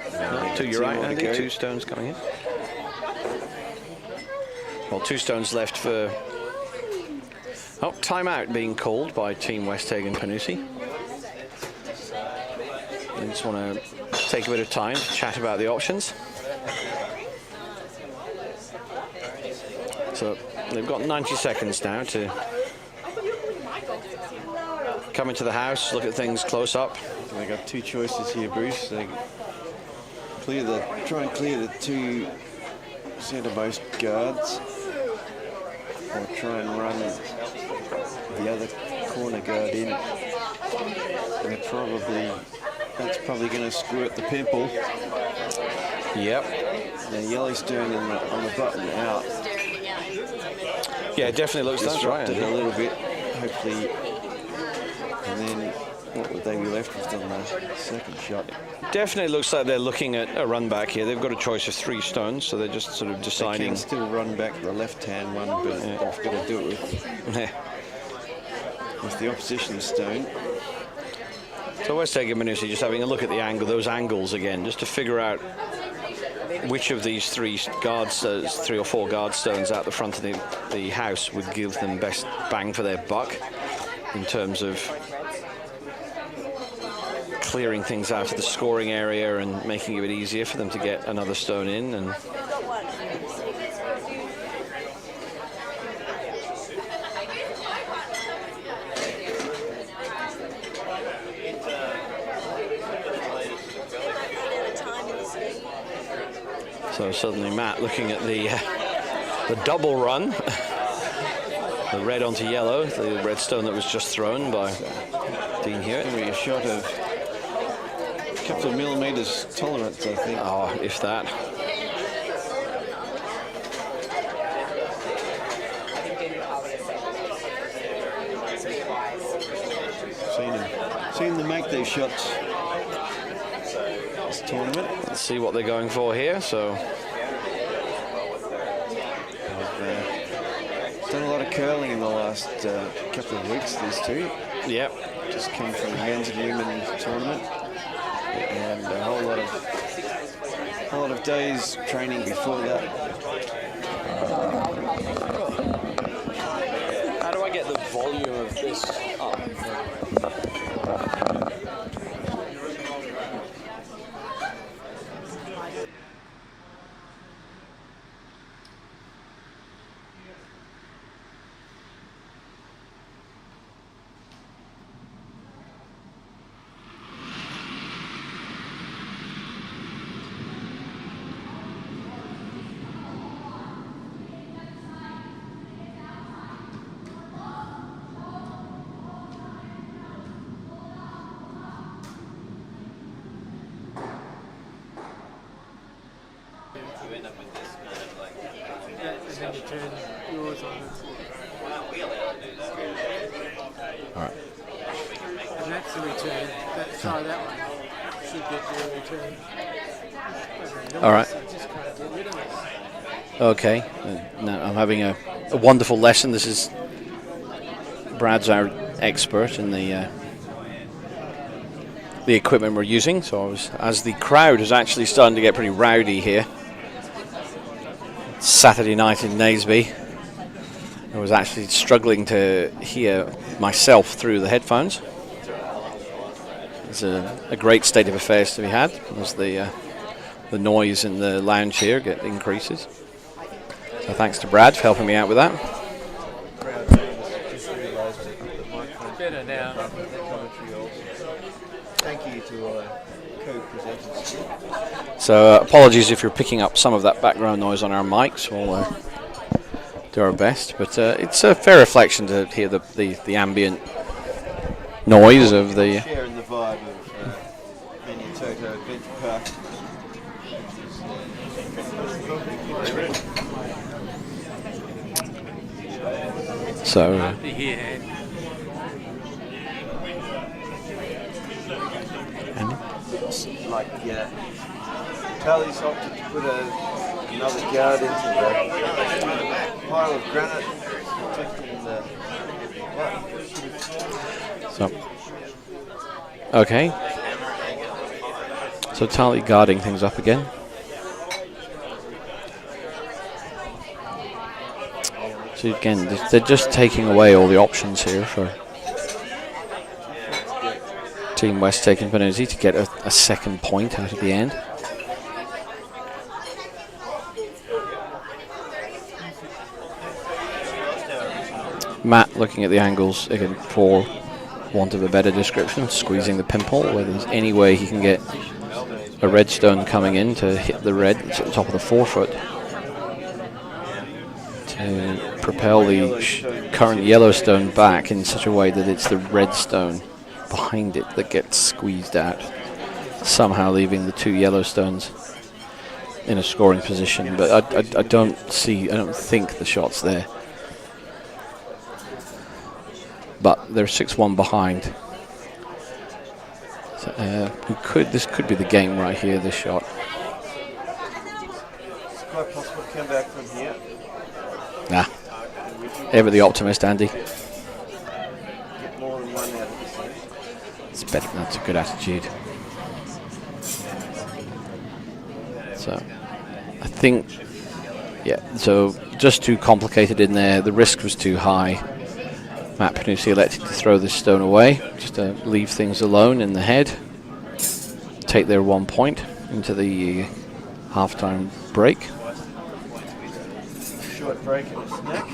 Two, you're right, Andy. 2 stones coming in. Well, 2 stones left for... Oh, timeout being called by Team Westhagen Panoussi. I just want to take a bit of time to chat about the options. So they've got 90 seconds now to come into the house, look at things close up. They've got 2 choices here, Bruce. They try and clear the 2 centremost guards, or try and run the other corner guard in. That's probably going to screw at the pimple. Yep. The yellow stone on the button out. Yeah, it definitely looks that's right. A little bit, hopefully. And then what would they be left with on the second shot? Definitely looks like they're looking at a run back here. They've got a choice of 3 stones, so they're just sort of deciding. They can still run back the left-hand one, but they've got to do it with the opposition stone. So Westhagen Panoussi just having a look at the angle, those angles again, just to figure out which of these 3 or 4 guard stones out the front of the house would give them best bang for their buck in terms of clearing things out of the scoring area and making it a bit easier for them to get another stone in. And so suddenly Matt looking at the double run, the red onto yellow, the red stone that was just thrown by Dean Hewitt. Maybe a shot of a couple of millimetres tolerance, I think. Oh, if that. Seen them make these shots this tournament. Let's see what they're going for here. So done a lot of curling in the last couple of weeks, these 2. Yep. Just came from the men's and women's tournament, and a whole lot of days training before that. How do I get the volume of this up? It's the return. Try that one. Should get your return. All right. I just can't get rid of it. Okay. Now I'm having a wonderful lesson. This is Brad's our expert in the equipment we're using. So as the crowd is actually starting to get pretty rowdy here. Saturday night in Naseby. I was actually struggling to hear myself through the headphones. It's a great state of affairs to be had as the noise in the lounge here increases. So thanks to Brad for helping me out with that. Better now. Thank you to our co-presenters. So apologies if you're picking up some of that background noise on our mics. We'll do our best, but it's a fair reflection to hear the ambient noise of the. Sharing the vibe of Toto Adventure Park. So. Like, Charlie's opted to put another guard into the pile of granite protecting the. So. Okay. So Tali guarding things up again. So again, they're just taking away all the options here for Team Westhagen Panoussi to get a second point out of the end. Matt looking at the angles again for want of a better description, squeezing the pimple where there's any way he can get a red stone coming in to hit the red that's at the top of the forefoot to propel the current yellow stone back in such a way that it's the red stone behind it that gets squeezed out, somehow leaving the two yellow stones in a scoring position. But I don't think the shot's there. But they're 6-1 behind. So, this could be the game right here, this shot. It's quite possible to come back from here. Nah. Ever the optimist, Andy. Get more than one out of this thing. It's better. That's a good attitude. So, I think, so just too complicated in there. The risk was too high. Matt Panoussi elected to throw this stone away, just to leave things alone in the head. Take their 1 point into the halftime break. Short break in his neck.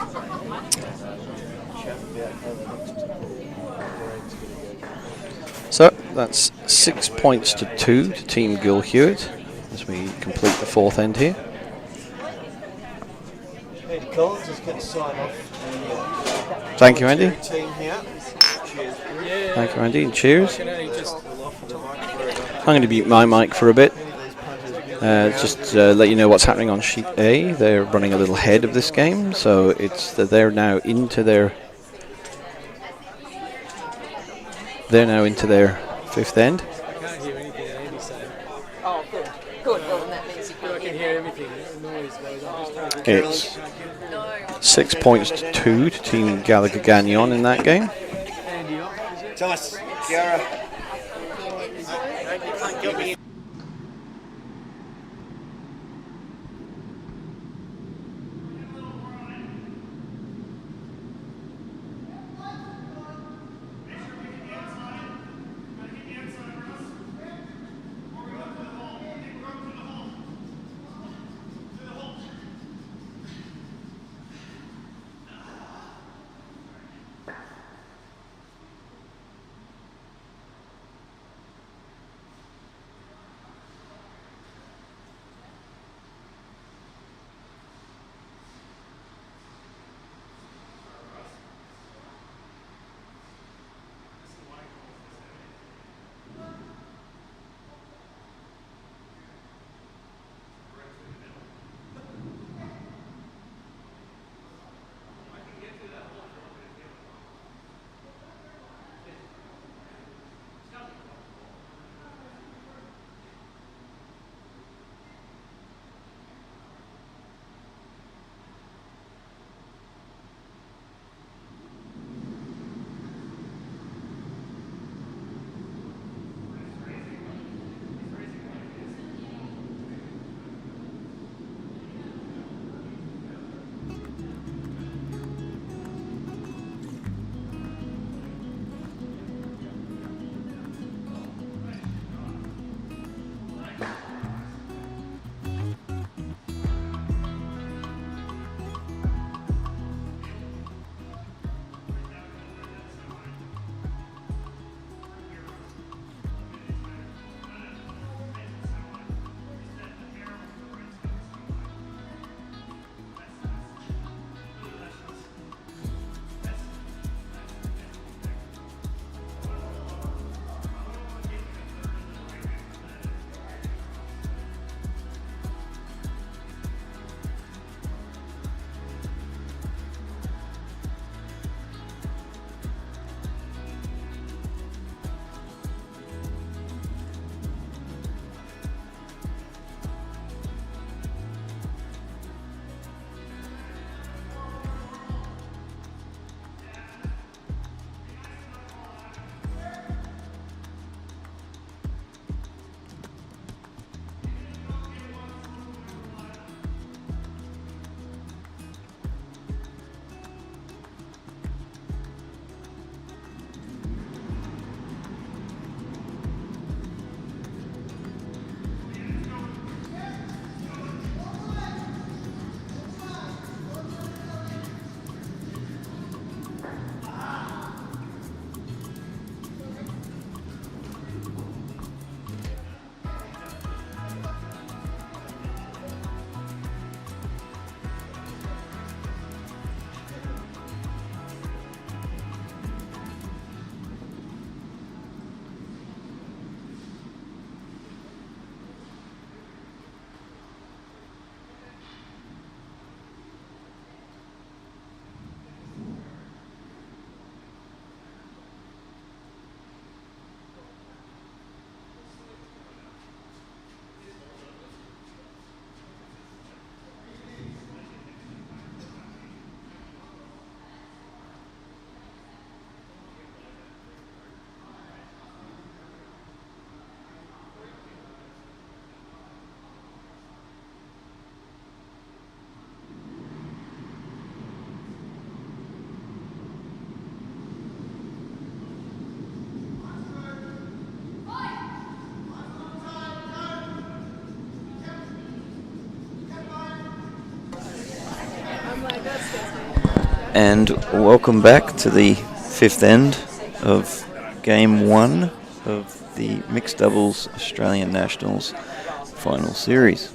So that's 6 points to 2 to Team Gill Hewitt as we complete the fourth end here. Peter Collins is going to sign off. Thank you, Andy. Team here. Cheers. Thank you, Andy, and cheers. I'm going to mute my mic for a bit. Just let you know what's happening on sheet A. They're running a little ahead of this game, so they're now into their fifth end. I can't hear anything that Andy's saying. Oh, good. Good. Well, then that means you I can can hear everything. The noise goes on. Just trying to get It's 6 points to 2 to Team Gallagher Gagnon in that game. Andy off, is it? Thomas, Kiara. And welcome back to the fifth end of Game 1 of the Mixed Doubles Australian Nationals Final Series.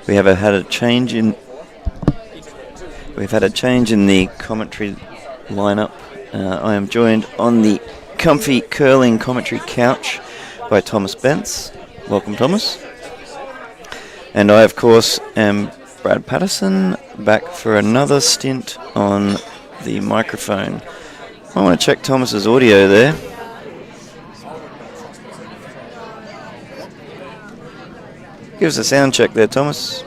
We've had a change in the commentary lineup. I am joined on the comfy curling commentary couch by Thomas Bentz. Welcome, Thomas. And I, of course, am Brad Patterson, back for another stint on the microphone. I want to check Thomas's audio there. Give us a sound check there, Thomas.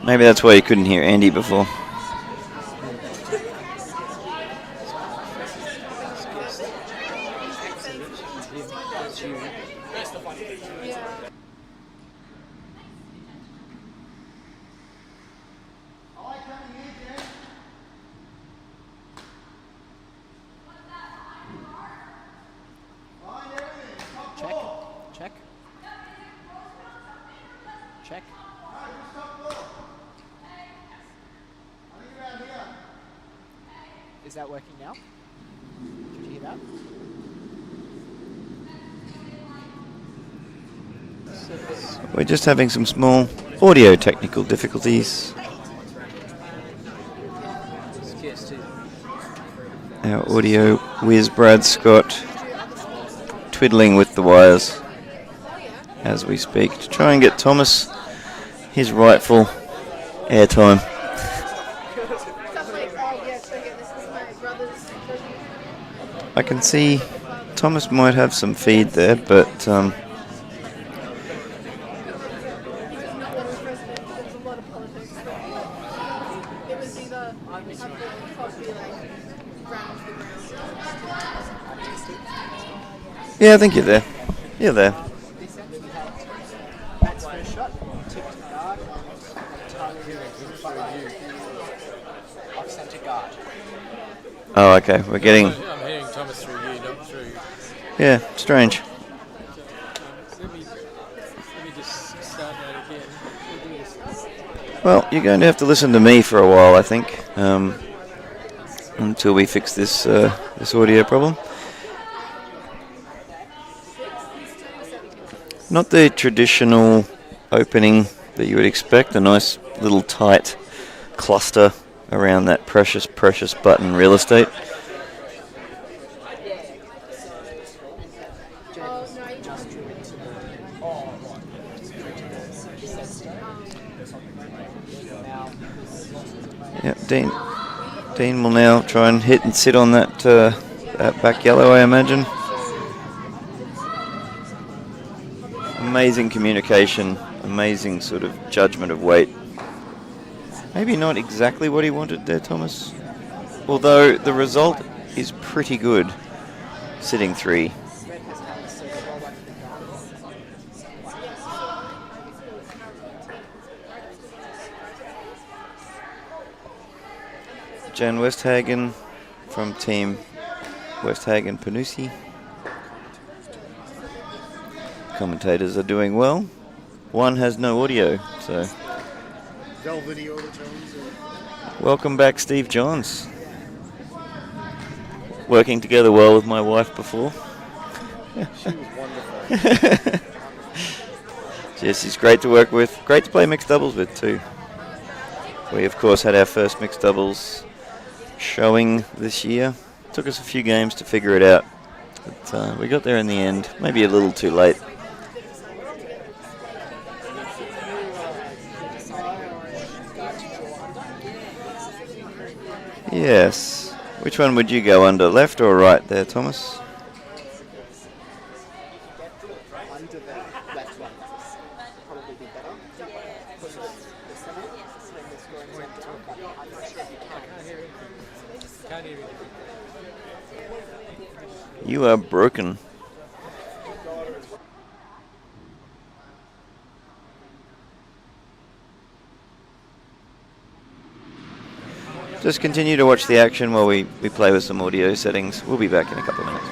Maybe that's why you couldn't hear Andy before. Check. Is that working now? Did you hear that? We're just having some small audio technical difficulties. Our audio whiz Brad Scott twiddling with the wires as we speak to try and get Thomas his rightful airtime. I can see Thomas might have some feed there, but yeah, I think you're there. You're there. Oh, okay. We're getting. I'm hearing Thomas through you, not through. Yeah, strange. Let me just start that again. Well, you're going to have to listen to me for a while, I think, until we fix this this audio problem. Not the traditional opening that you would expect, a nice little tight cluster around that precious, precious button real estate. Yep, Dean will now try and hit and sit on that, that back yellow, I imagine. Amazing communication, amazing sort of judgment of weight. Maybe not exactly what he wanted there, Thomas. Although the result is pretty good, sitting 3. Jan Westhagen from team Westhagen Panoussi. Commentators are doing well. One has no audio, so. Welcome back, Steve Johns. Working together well with my wife before. She was wonderful. Jesse's great to work with. Great to play mixed doubles with too. We of course had our first mixed doubles showing this year. Took us a few games to figure it out, but we got there in the end. Maybe a little too late. Yes. Which one would you go under, left or right there, Thomas? Under the left one. Probably be better. Push the center, swing the scoring center, but I'm not sure if you can. Can't hear you. You are broken. Just continue to watch the action while we play with some audio settings. We'll be back in a couple of minutes.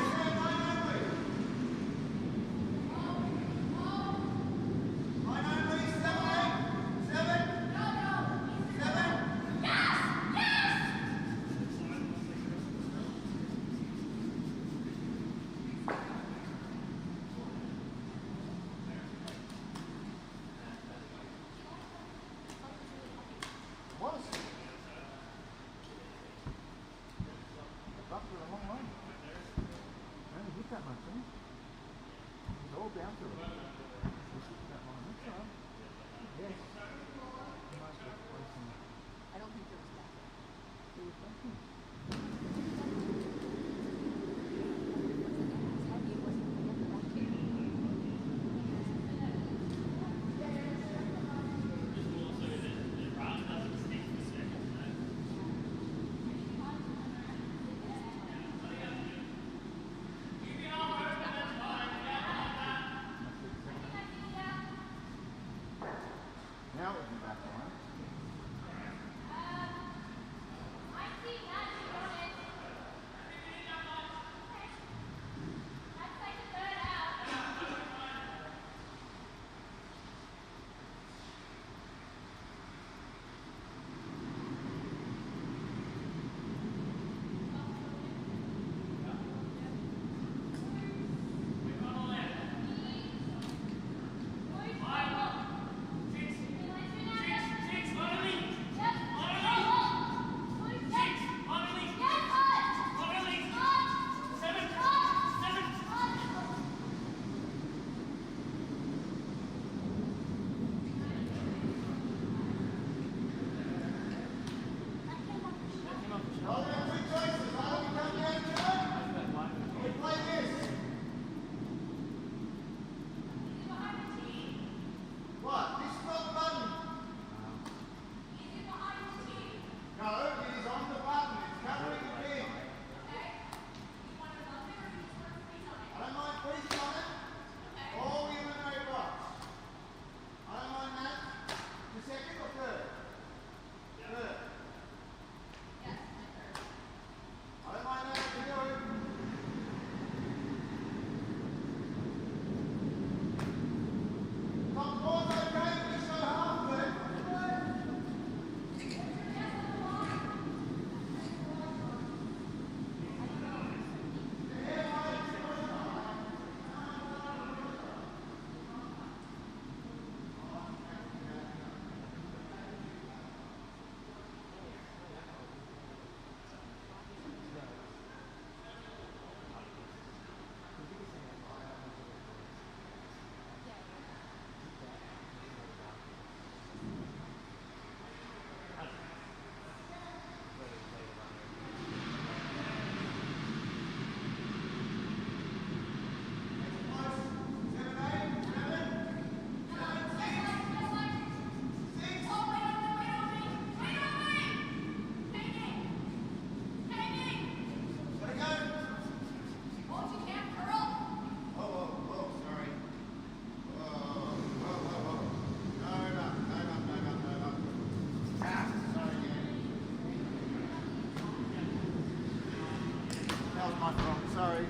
Sorry.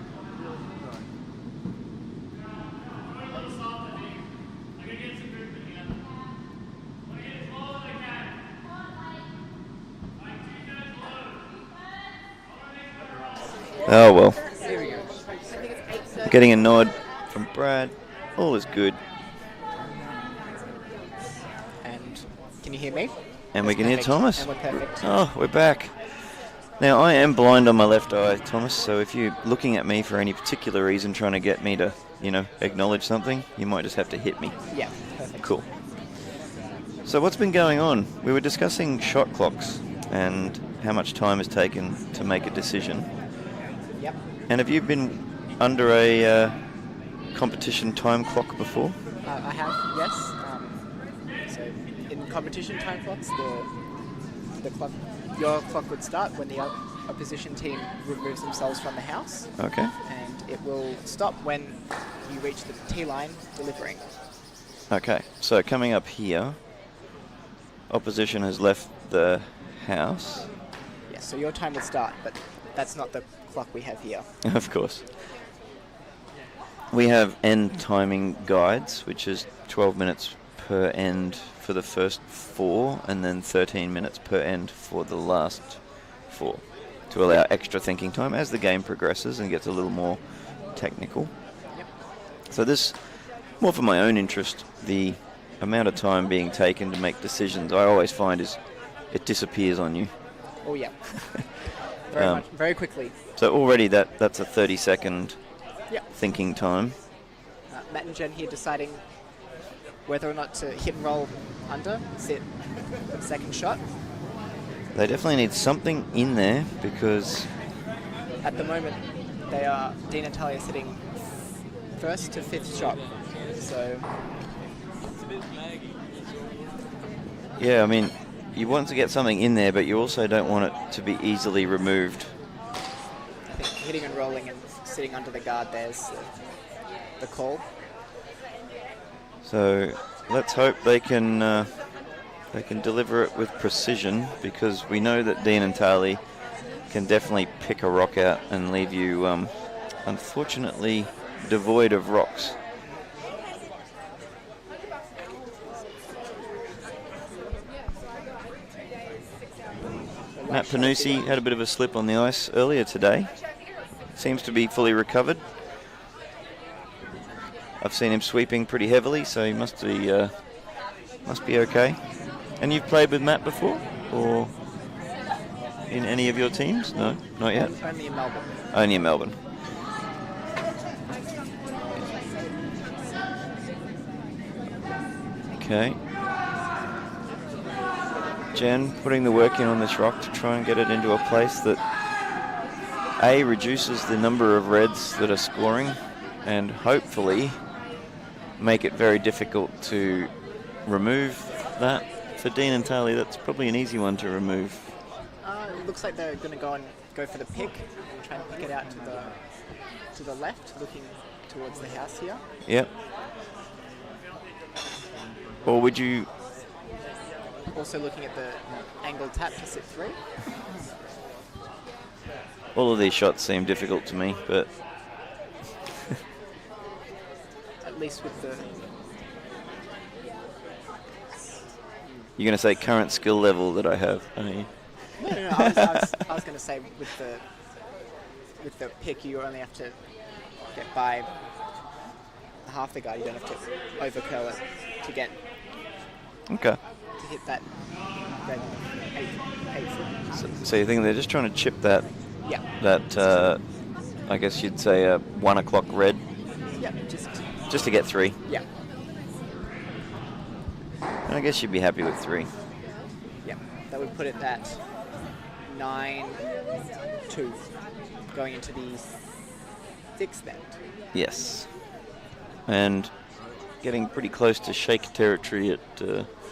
Oh well. Getting a nod from Brad. All is good. And can you hear me? And we can hear Perfect. Thomas. And we're perfect. Oh, we're back. Now, I am blind on my left eye, Thomas, so if you're looking at me for any particular reason trying to get me to, acknowledge something, you might just have to hit me. Yeah, perfect. Cool. So what's been going on? We were discussing shot clocks and how much time is taken to make a decision. Yep. And have you been under a competition time clock before? I have, yes. So in competition time clocks, the clock, your clock would start when the opposition team removes themselves from the house. Okay. And it will stop when you reach the tee line delivering. Okay, so coming up here, opposition has left the house. Yes, so your time would start, but that's not the clock we have here. Of course. We have end timing guides, which is 12 minutes per end for the first 4, and then 13 minutes per end for the last 4, to allow extra thinking time as the game progresses and gets a little more technical. Yep. So this, more for my own interest, the amount of time being taken to make decisions, I always find is it disappears on you. Oh yeah. Very quickly. So already that's a 30-second Yeah. thinking time. Matt and Jen here deciding whether or not to hit and roll under, sit second shot. They definitely need something in there because At the moment, Dean and Talia sitting first to fifth shot. So, yeah, I mean, you want to get something in there, but you also don't want it to be easily removed. I think hitting and rolling and sitting under the guard, there's the call. So let's hope they can deliver it with precision, because we know that Dean and Tali can definitely pick a rock out and leave you, unfortunately, devoid of rocks. Matt Panoussi had a bit of a slip on the ice earlier today. Seems to be fully recovered. I've seen him sweeping pretty heavily, so he must be okay. And you've played with Matt before, or in any of your teams? No, not yet. Only in Melbourne. Only in Melbourne. Okay. Jen putting the work in on this rock to try and get it into a place that A, reduces the number of reds that are scoring, and hopefully make it very difficult to remove that. For Dean and Tali, that's probably an easy one to remove. It looks like they're going to go for the pick and try and pick it out to the left, looking towards the house here. Yep. Or would you... Also looking at the angle tap to sit three. All of these shots seem difficult to me, but... At least with the... You're going to say current skill level that I have, are you? No. I was going to say with the pick, you only have to get by half the guard. You don't have to overcurl it to get Okay. to hit that eight foot. So you think they're just trying to chip that, Yeah. I guess you'd say a 1 o'clock red, Yeah. just to get 3. Yeah. And I guess you'd be happy with 3. Yeah. That would put it at 9-2, going into the sixth end. Yes. And getting pretty close to shake territory at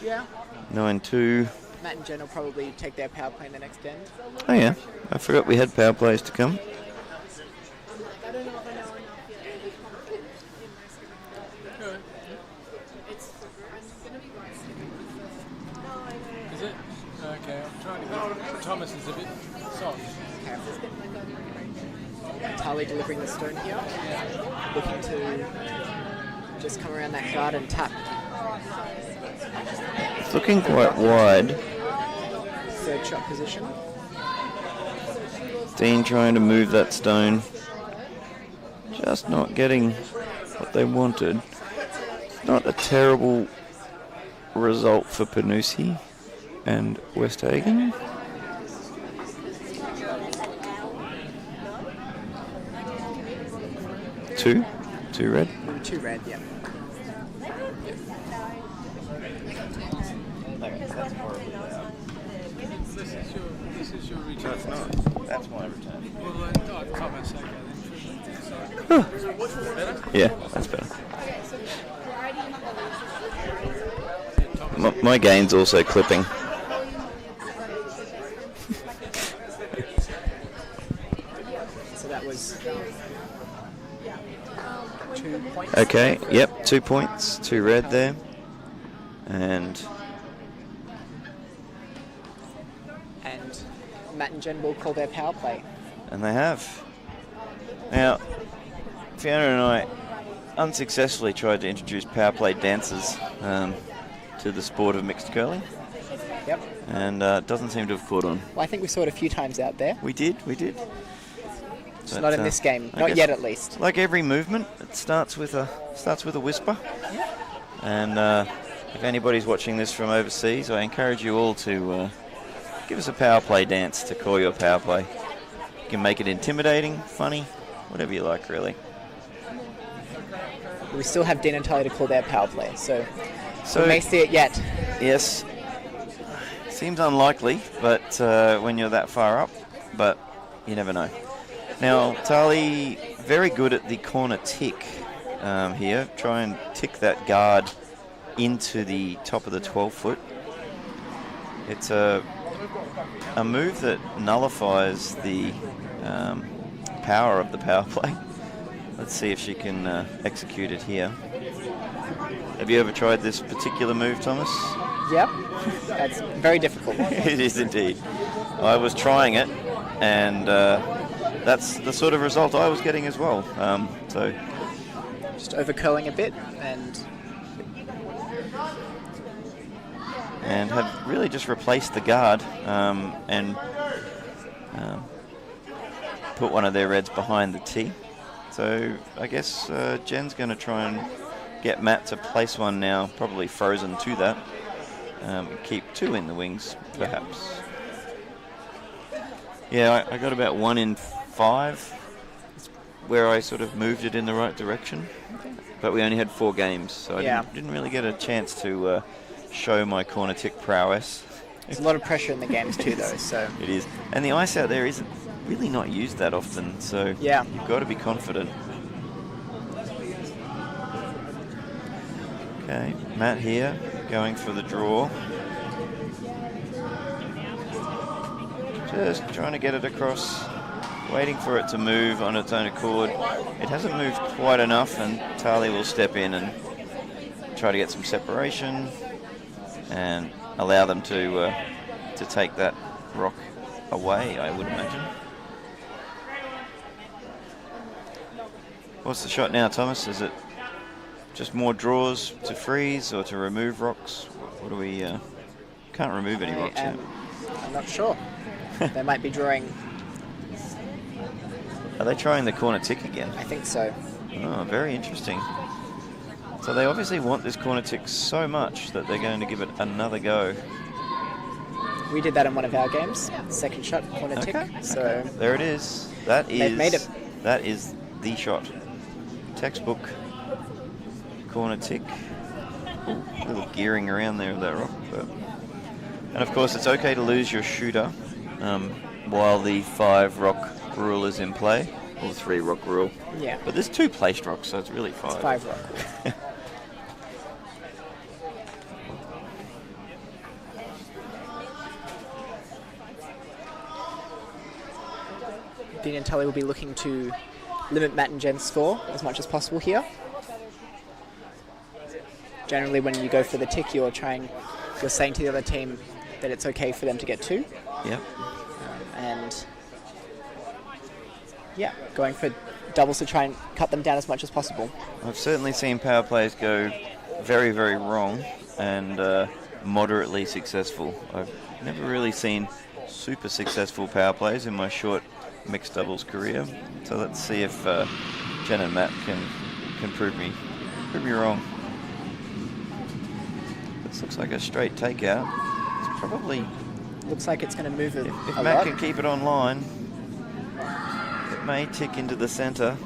Yeah. 9-2. Matt and Jen will probably take their power play in the next end. Oh yeah, I forgot we had power plays to come. Is it? Okay, I'm trying to get... Thomas is a bit soft. Tali delivering the stone here. Looking to just come around that guard and tap. It's looking quite wide. Third shot position. Dean trying to move that stone. Just not getting what they wanted. Not a terrible result for Panoussi and Westhagen. Two red. 2 red, yeah. This is your return. No, it's not. That's my return. Well, Thomas, okay, then. Yeah, that's better. My gain's also clipping. So that was 2 points. Okay, yep, 2 points, 2 red there. And Matt and Jen will call their power play. they have. Now, Fiona and I unsuccessfully tried to introduce power play dances to the sport of mixed curling. Yep. And it doesn't seem to have caught on. Well, I think we saw it a few times out there. We did. Just But, not in this game. I Not guess yet, at least. Like every movement, it starts with a whisper. And if anybody's watching this from overseas, I encourage you all to give us a power play dance to call your power play. You can make it intimidating, funny, whatever you like, really. we still have Dean and Tully to call their power play, so So we may see it yet. yes, seems unlikely, but when you're that far up, but you never know. Now, Tali, very good at the corner tick here. Try and tick that guard into the top of the 12-foot. It's a move that nullifies the power of the power play. Let's see if she can execute it here. Have you ever tried this particular move, Thomas? Yep, that's very difficult. It is indeed. I was trying it, and that's the sort of result I was getting as well. So Just over curling a bit, and have really just replaced the guard and put one of their reds behind the tee. So I guess Jen's going to try and get Matt to place one now, probably frozen to that. Keep two in the wings, perhaps. Yeah, I got about 1 in 5 where I sort of moved it in the right direction. But we only had 4 games, so I didn't really get a chance to show my corner tick prowess. there's a lot of pressure in the games too, though. So It is. And the ice out there isn't really not used that often, so yeah, you've got to be confident. Okay, Matt here, going for the draw. Just trying to get it across, waiting for it to move on its own accord. It hasn't moved quite enough, and Tali will step in and try to get some separation and allow them to take that rock away, I would imagine. What's the shot now, Thomas? Is it just more draws to freeze or to remove rocks? What do we... can't remove any rocks yet. I'm not sure. They might be drawing. Are they trying the corner tick again? I think so. Oh, very interesting. So they obviously want this corner tick so much that they're going to give it another go. We did that in one of our games. Second shot, corner tick. So there it is. That they've made it. That is the shot. Textbook corner tick. Ooh, a little gearing around there of that rock. And of course, it's okay to lose your shooter while the 5 rock rule is in play, or the 3 rock rule. Yeah. But there's 2 placed rocks, so it's really 5. It's 5 rock. Dean and Tully will be looking to limit Matt and Jen's score as much as possible here. Generally, when you go for the tick, you're saying to the other team that it's okay for them to get 2. Yeah. And yeah, going for doubles to try and cut them down as much as possible. I've certainly seen power plays go very, very wrong and moderately successful. I've never really seen super successful power plays in my short mixed doubles career. So let's see if Jen and Matt can prove me wrong. This looks like a straight takeout. It's probably... Looks like it's going to move it If a Matt lot. can keep it online, it may tick into the centre.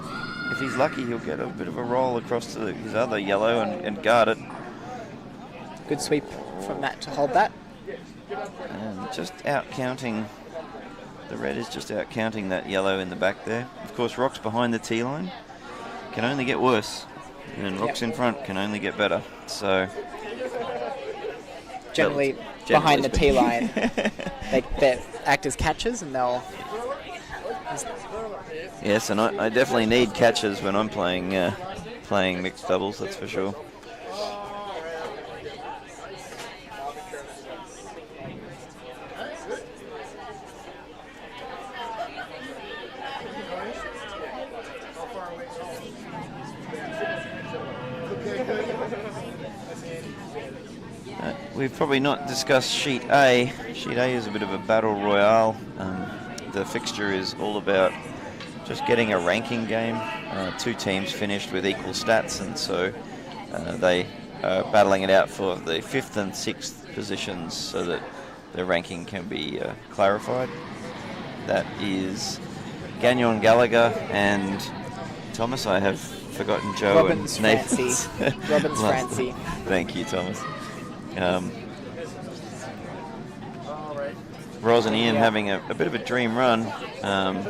If he's lucky, he'll get a bit of a roll across to his other yellow and guard it. Good sweep from Matt to hold that. And just out counting, the red is just out counting that yellow in the back there. Of course, rocks behind the tee line can only get worse, and rocks in front can only get better. So Generally behind the tee line, they act as catchers, and they'll... Yes, and I definitely need catches when I'm playing mixed doubles, that's for sure. We've probably not discussed Sheet A. Sheet A is a bit of a battle royale. The fixture is all about just getting a ranking game. 2 teams finished with equal stats, and so they are battling it out for the 5th and 6th positions so that the ranking can be clarified. That is Gagnon, Gallagher, and Thomas. I have forgotten Joe Robin's and Nathan. fancy. Robin's fancy. Thank you, Thomas. Ros and Ian having a bit of a dream run, and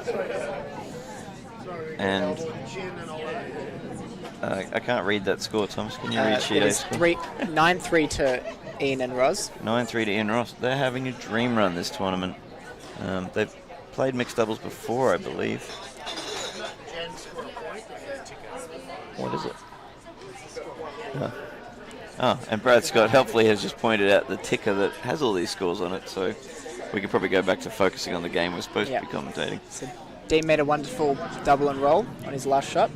I can't read that score, Thomas. Can you read sheet A score? 9-3 to Ian and Ros. 9-3 to Ian Ross. They're having a dream run this tournament. They've played mixed doubles before, I believe. What is it? Oh, and Brad Scott helpfully has just pointed out the ticker that has all these scores on it, so we could probably go back to focusing on the game we're supposed to be commentating. So Dean made a wonderful double and roll on his last shot.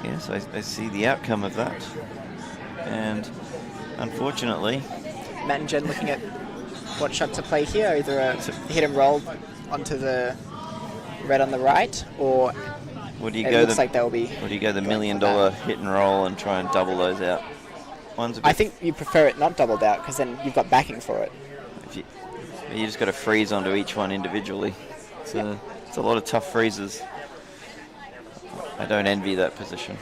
Yes, I see the outcome of that. And unfortunately, Matt and Jen looking at what shot to play here, either a hit and roll onto the red on the right, or would you it go looks like they'll be. Would you go the $1 million that. hit and roll and try and double those out? One's a bit I think you prefer it not doubled out, because then you've got backing for it. you just got to freeze onto each one individually. It's a lot of tough freezes. I don't envy that position.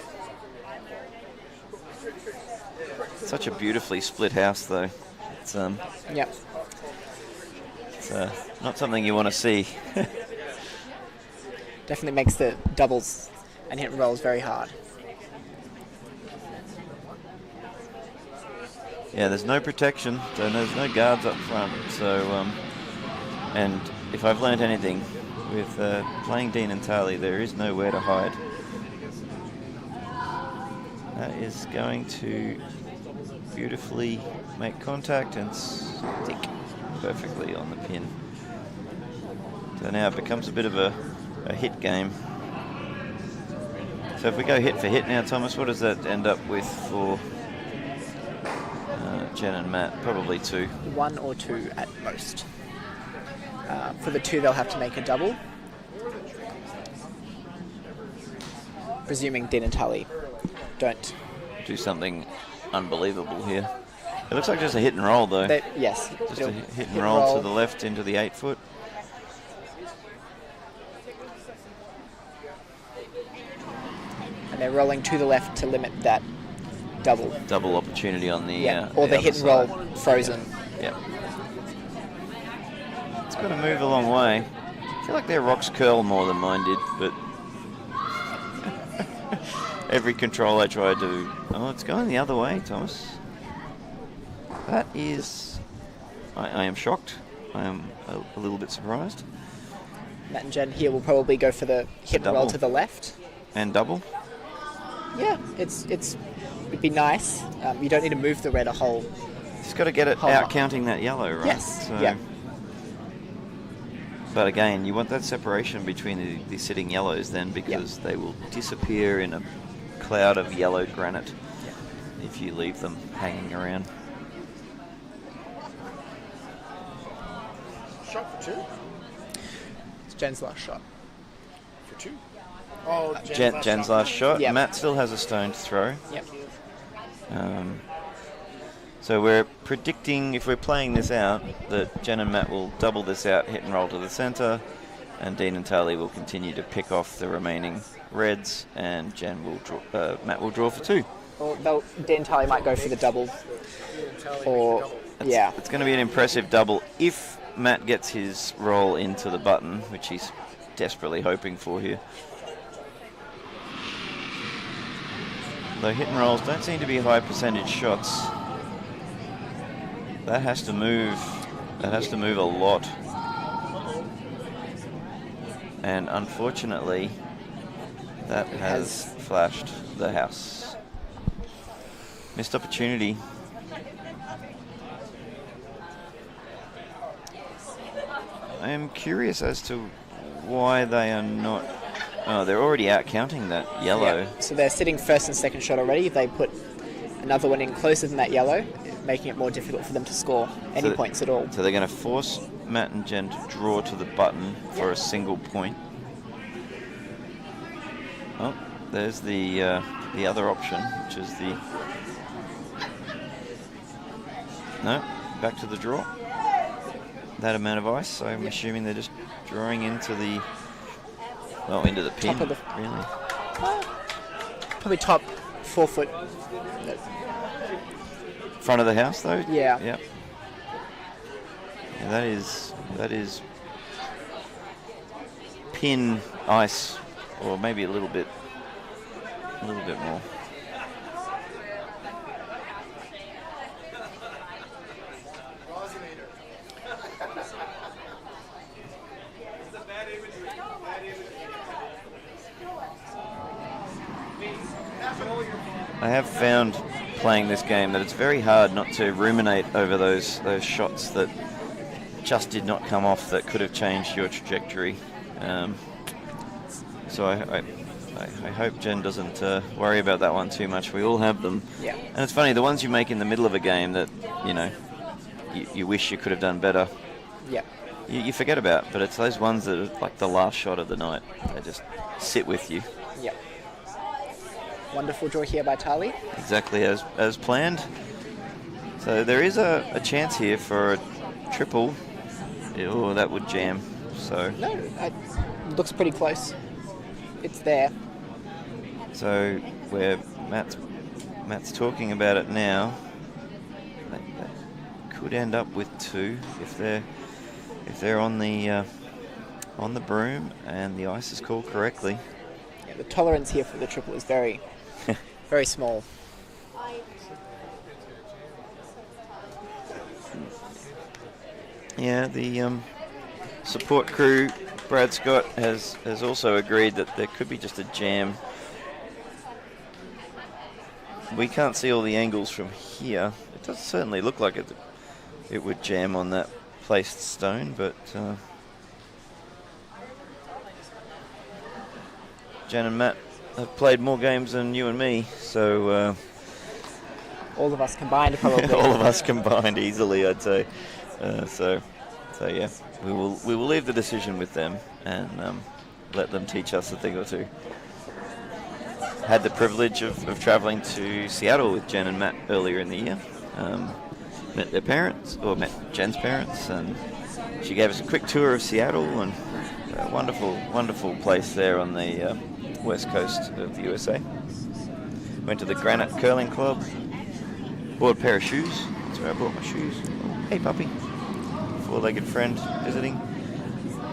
Such a beautifully split house, though. It's it's not something you want to see. Definitely makes the doubles and hit and rolls very hard. Yeah, there's no protection, so there's no guards up front. So, and if I've learned anything with playing Dean and Tali, there is nowhere to hide. That is going to beautifully make contact and stick perfectly on the pin. So now it becomes a bit of a hit game. So if we go hit for hit now, Thomas, what does that end up with for Jen and Matt? Probably 2. 1 or 2 at most. For the 2, they'll have to make a double. Presuming Dean and Tully don't do something unbelievable here. It looks like just a hit and roll, though. Yes. Just a hit and roll to the left into the 8 foot. And they're rolling to the left to limit that double Opportunity on the or the hit and roll side. frozen. Yeah. It's got to move a long way. I feel like their rocks curl more than mine did, but every control I try to do. Oh, it's going the other way, Thomas. That is... I am shocked. I am a little bit surprised. Matt and Jen here will probably go for the hit and roll to the left. And double? Yeah, it'd be nice. You don't need to move the red a whole. Just got to get it out counting that yellow, right? Yes. So, yeah. But again, you want that separation between the sitting yellows then, because they will disappear in a cloud of yellow granite if you leave them hanging around. Shot for 2? It's Jen's last shot. For 2? Oh, Jen's last shot. Yep. Matt still has a stone to throw. Yep. So we're predicting, if we're playing this out, that Jen and Matt will double this out, hit and roll to the centre, and Dean and Tali will continue to pick off the remaining reds, and Matt will draw for 2. Or Dean and Tali might go for the double. Or it's going to be an impressive double if Matt gets his roll into the button, which he's desperately hoping for here. Though hit and rolls don't seem to be high percentage shots. That has to move. That has to move a lot. And unfortunately, that has flashed the house. Missed opportunity. I am curious as to why they are not... Oh, they're already out counting that yellow. Yeah. So they're sitting first and second shot already. If they put another one in closer than that yellow, making it more difficult for them to score any points at all. So they're going to force Matt and Jen to draw to the button for a single point. Oh, there's the other option, which is the... No, back to the draw. That amount of ice, so I'm assuming they're just drawing into the... Oh, into the pin, really. probably top 4 foot. Front of the house, though? Yeah. Yep. Yeah, that is pin ice, or maybe a little bit more. I have found playing this game that it's very hard not to ruminate over those shots that just did not come off that could have changed your trajectory. So I hope Jen doesn't worry about that one too much. We all have them. Yeah. And it's funny, the ones you make in the middle of a game that, you know, you wish you could have done better, Yeah. you forget about. But it's those ones that are like the last shot of the night. They just sit with you. Yeah. Wonderful draw here by Tali. Exactly as planned. So there is a chance here for a triple. Oh, that would jam. So No, it looks pretty close. It's there. so where Matt's talking about it now, that could end up with 2 if they're on the broom and the ice is called correctly. Yeah, the tolerance here for the triple is very, very small. Yeah, the support crew, Brad Scott, has also agreed that there could be just a jam. We can't see all the angles from here. It does certainly look like it would jam on that placed stone, but Jen and Matt have played more games than you and me, so All of us combined, probably. all of us combined easily, I'd say. So yeah, we will leave the decision with them and let them teach us a thing or two. Had the privilege of travelling to Seattle with Jen and Matt earlier in the year. Met their parents, or met Jen's parents, and she gave us a quick tour of Seattle, and a wonderful place there on the west coast of the USA. Went to the Granite Curling Club, bought a pair of shoes. That's where I bought my shoes. Oh, hey puppy. 4-legged friend visiting.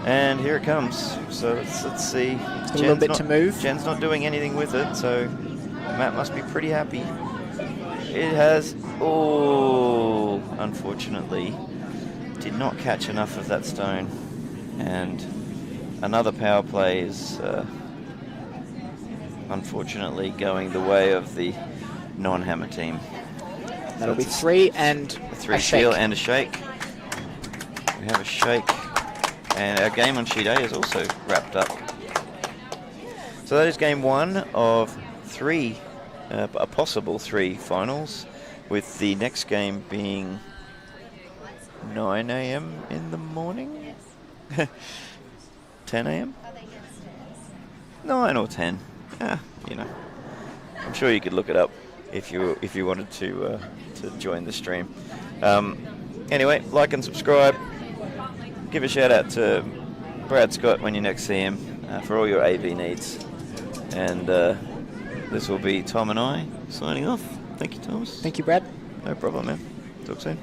And here it comes. So let's see. A little bit to move. Jen's not doing anything with it, so Matt must be pretty happy. It has, unfortunately, did not catch enough of that stone. And another power play is unfortunately going the way of the non-hammer team. That'll be 3 and A 3 a shake. seal and a shake. We have a shake. And our game on sheet A is also wrapped up. So that is game 1 of 3, a possible 3 finals, with the next game being 9 a.m. in the morning? 10 a.m.? 9 or 10. You know. I'm sure you could look it up if you wanted to join the stream. Anyway, like and subscribe. Give a shout out to Brad Scott when you next see him for all your AV needs. And this will be Tom and I signing off. Thank you, Thomas. Thank you, Brad. No problem, man. Talk soon.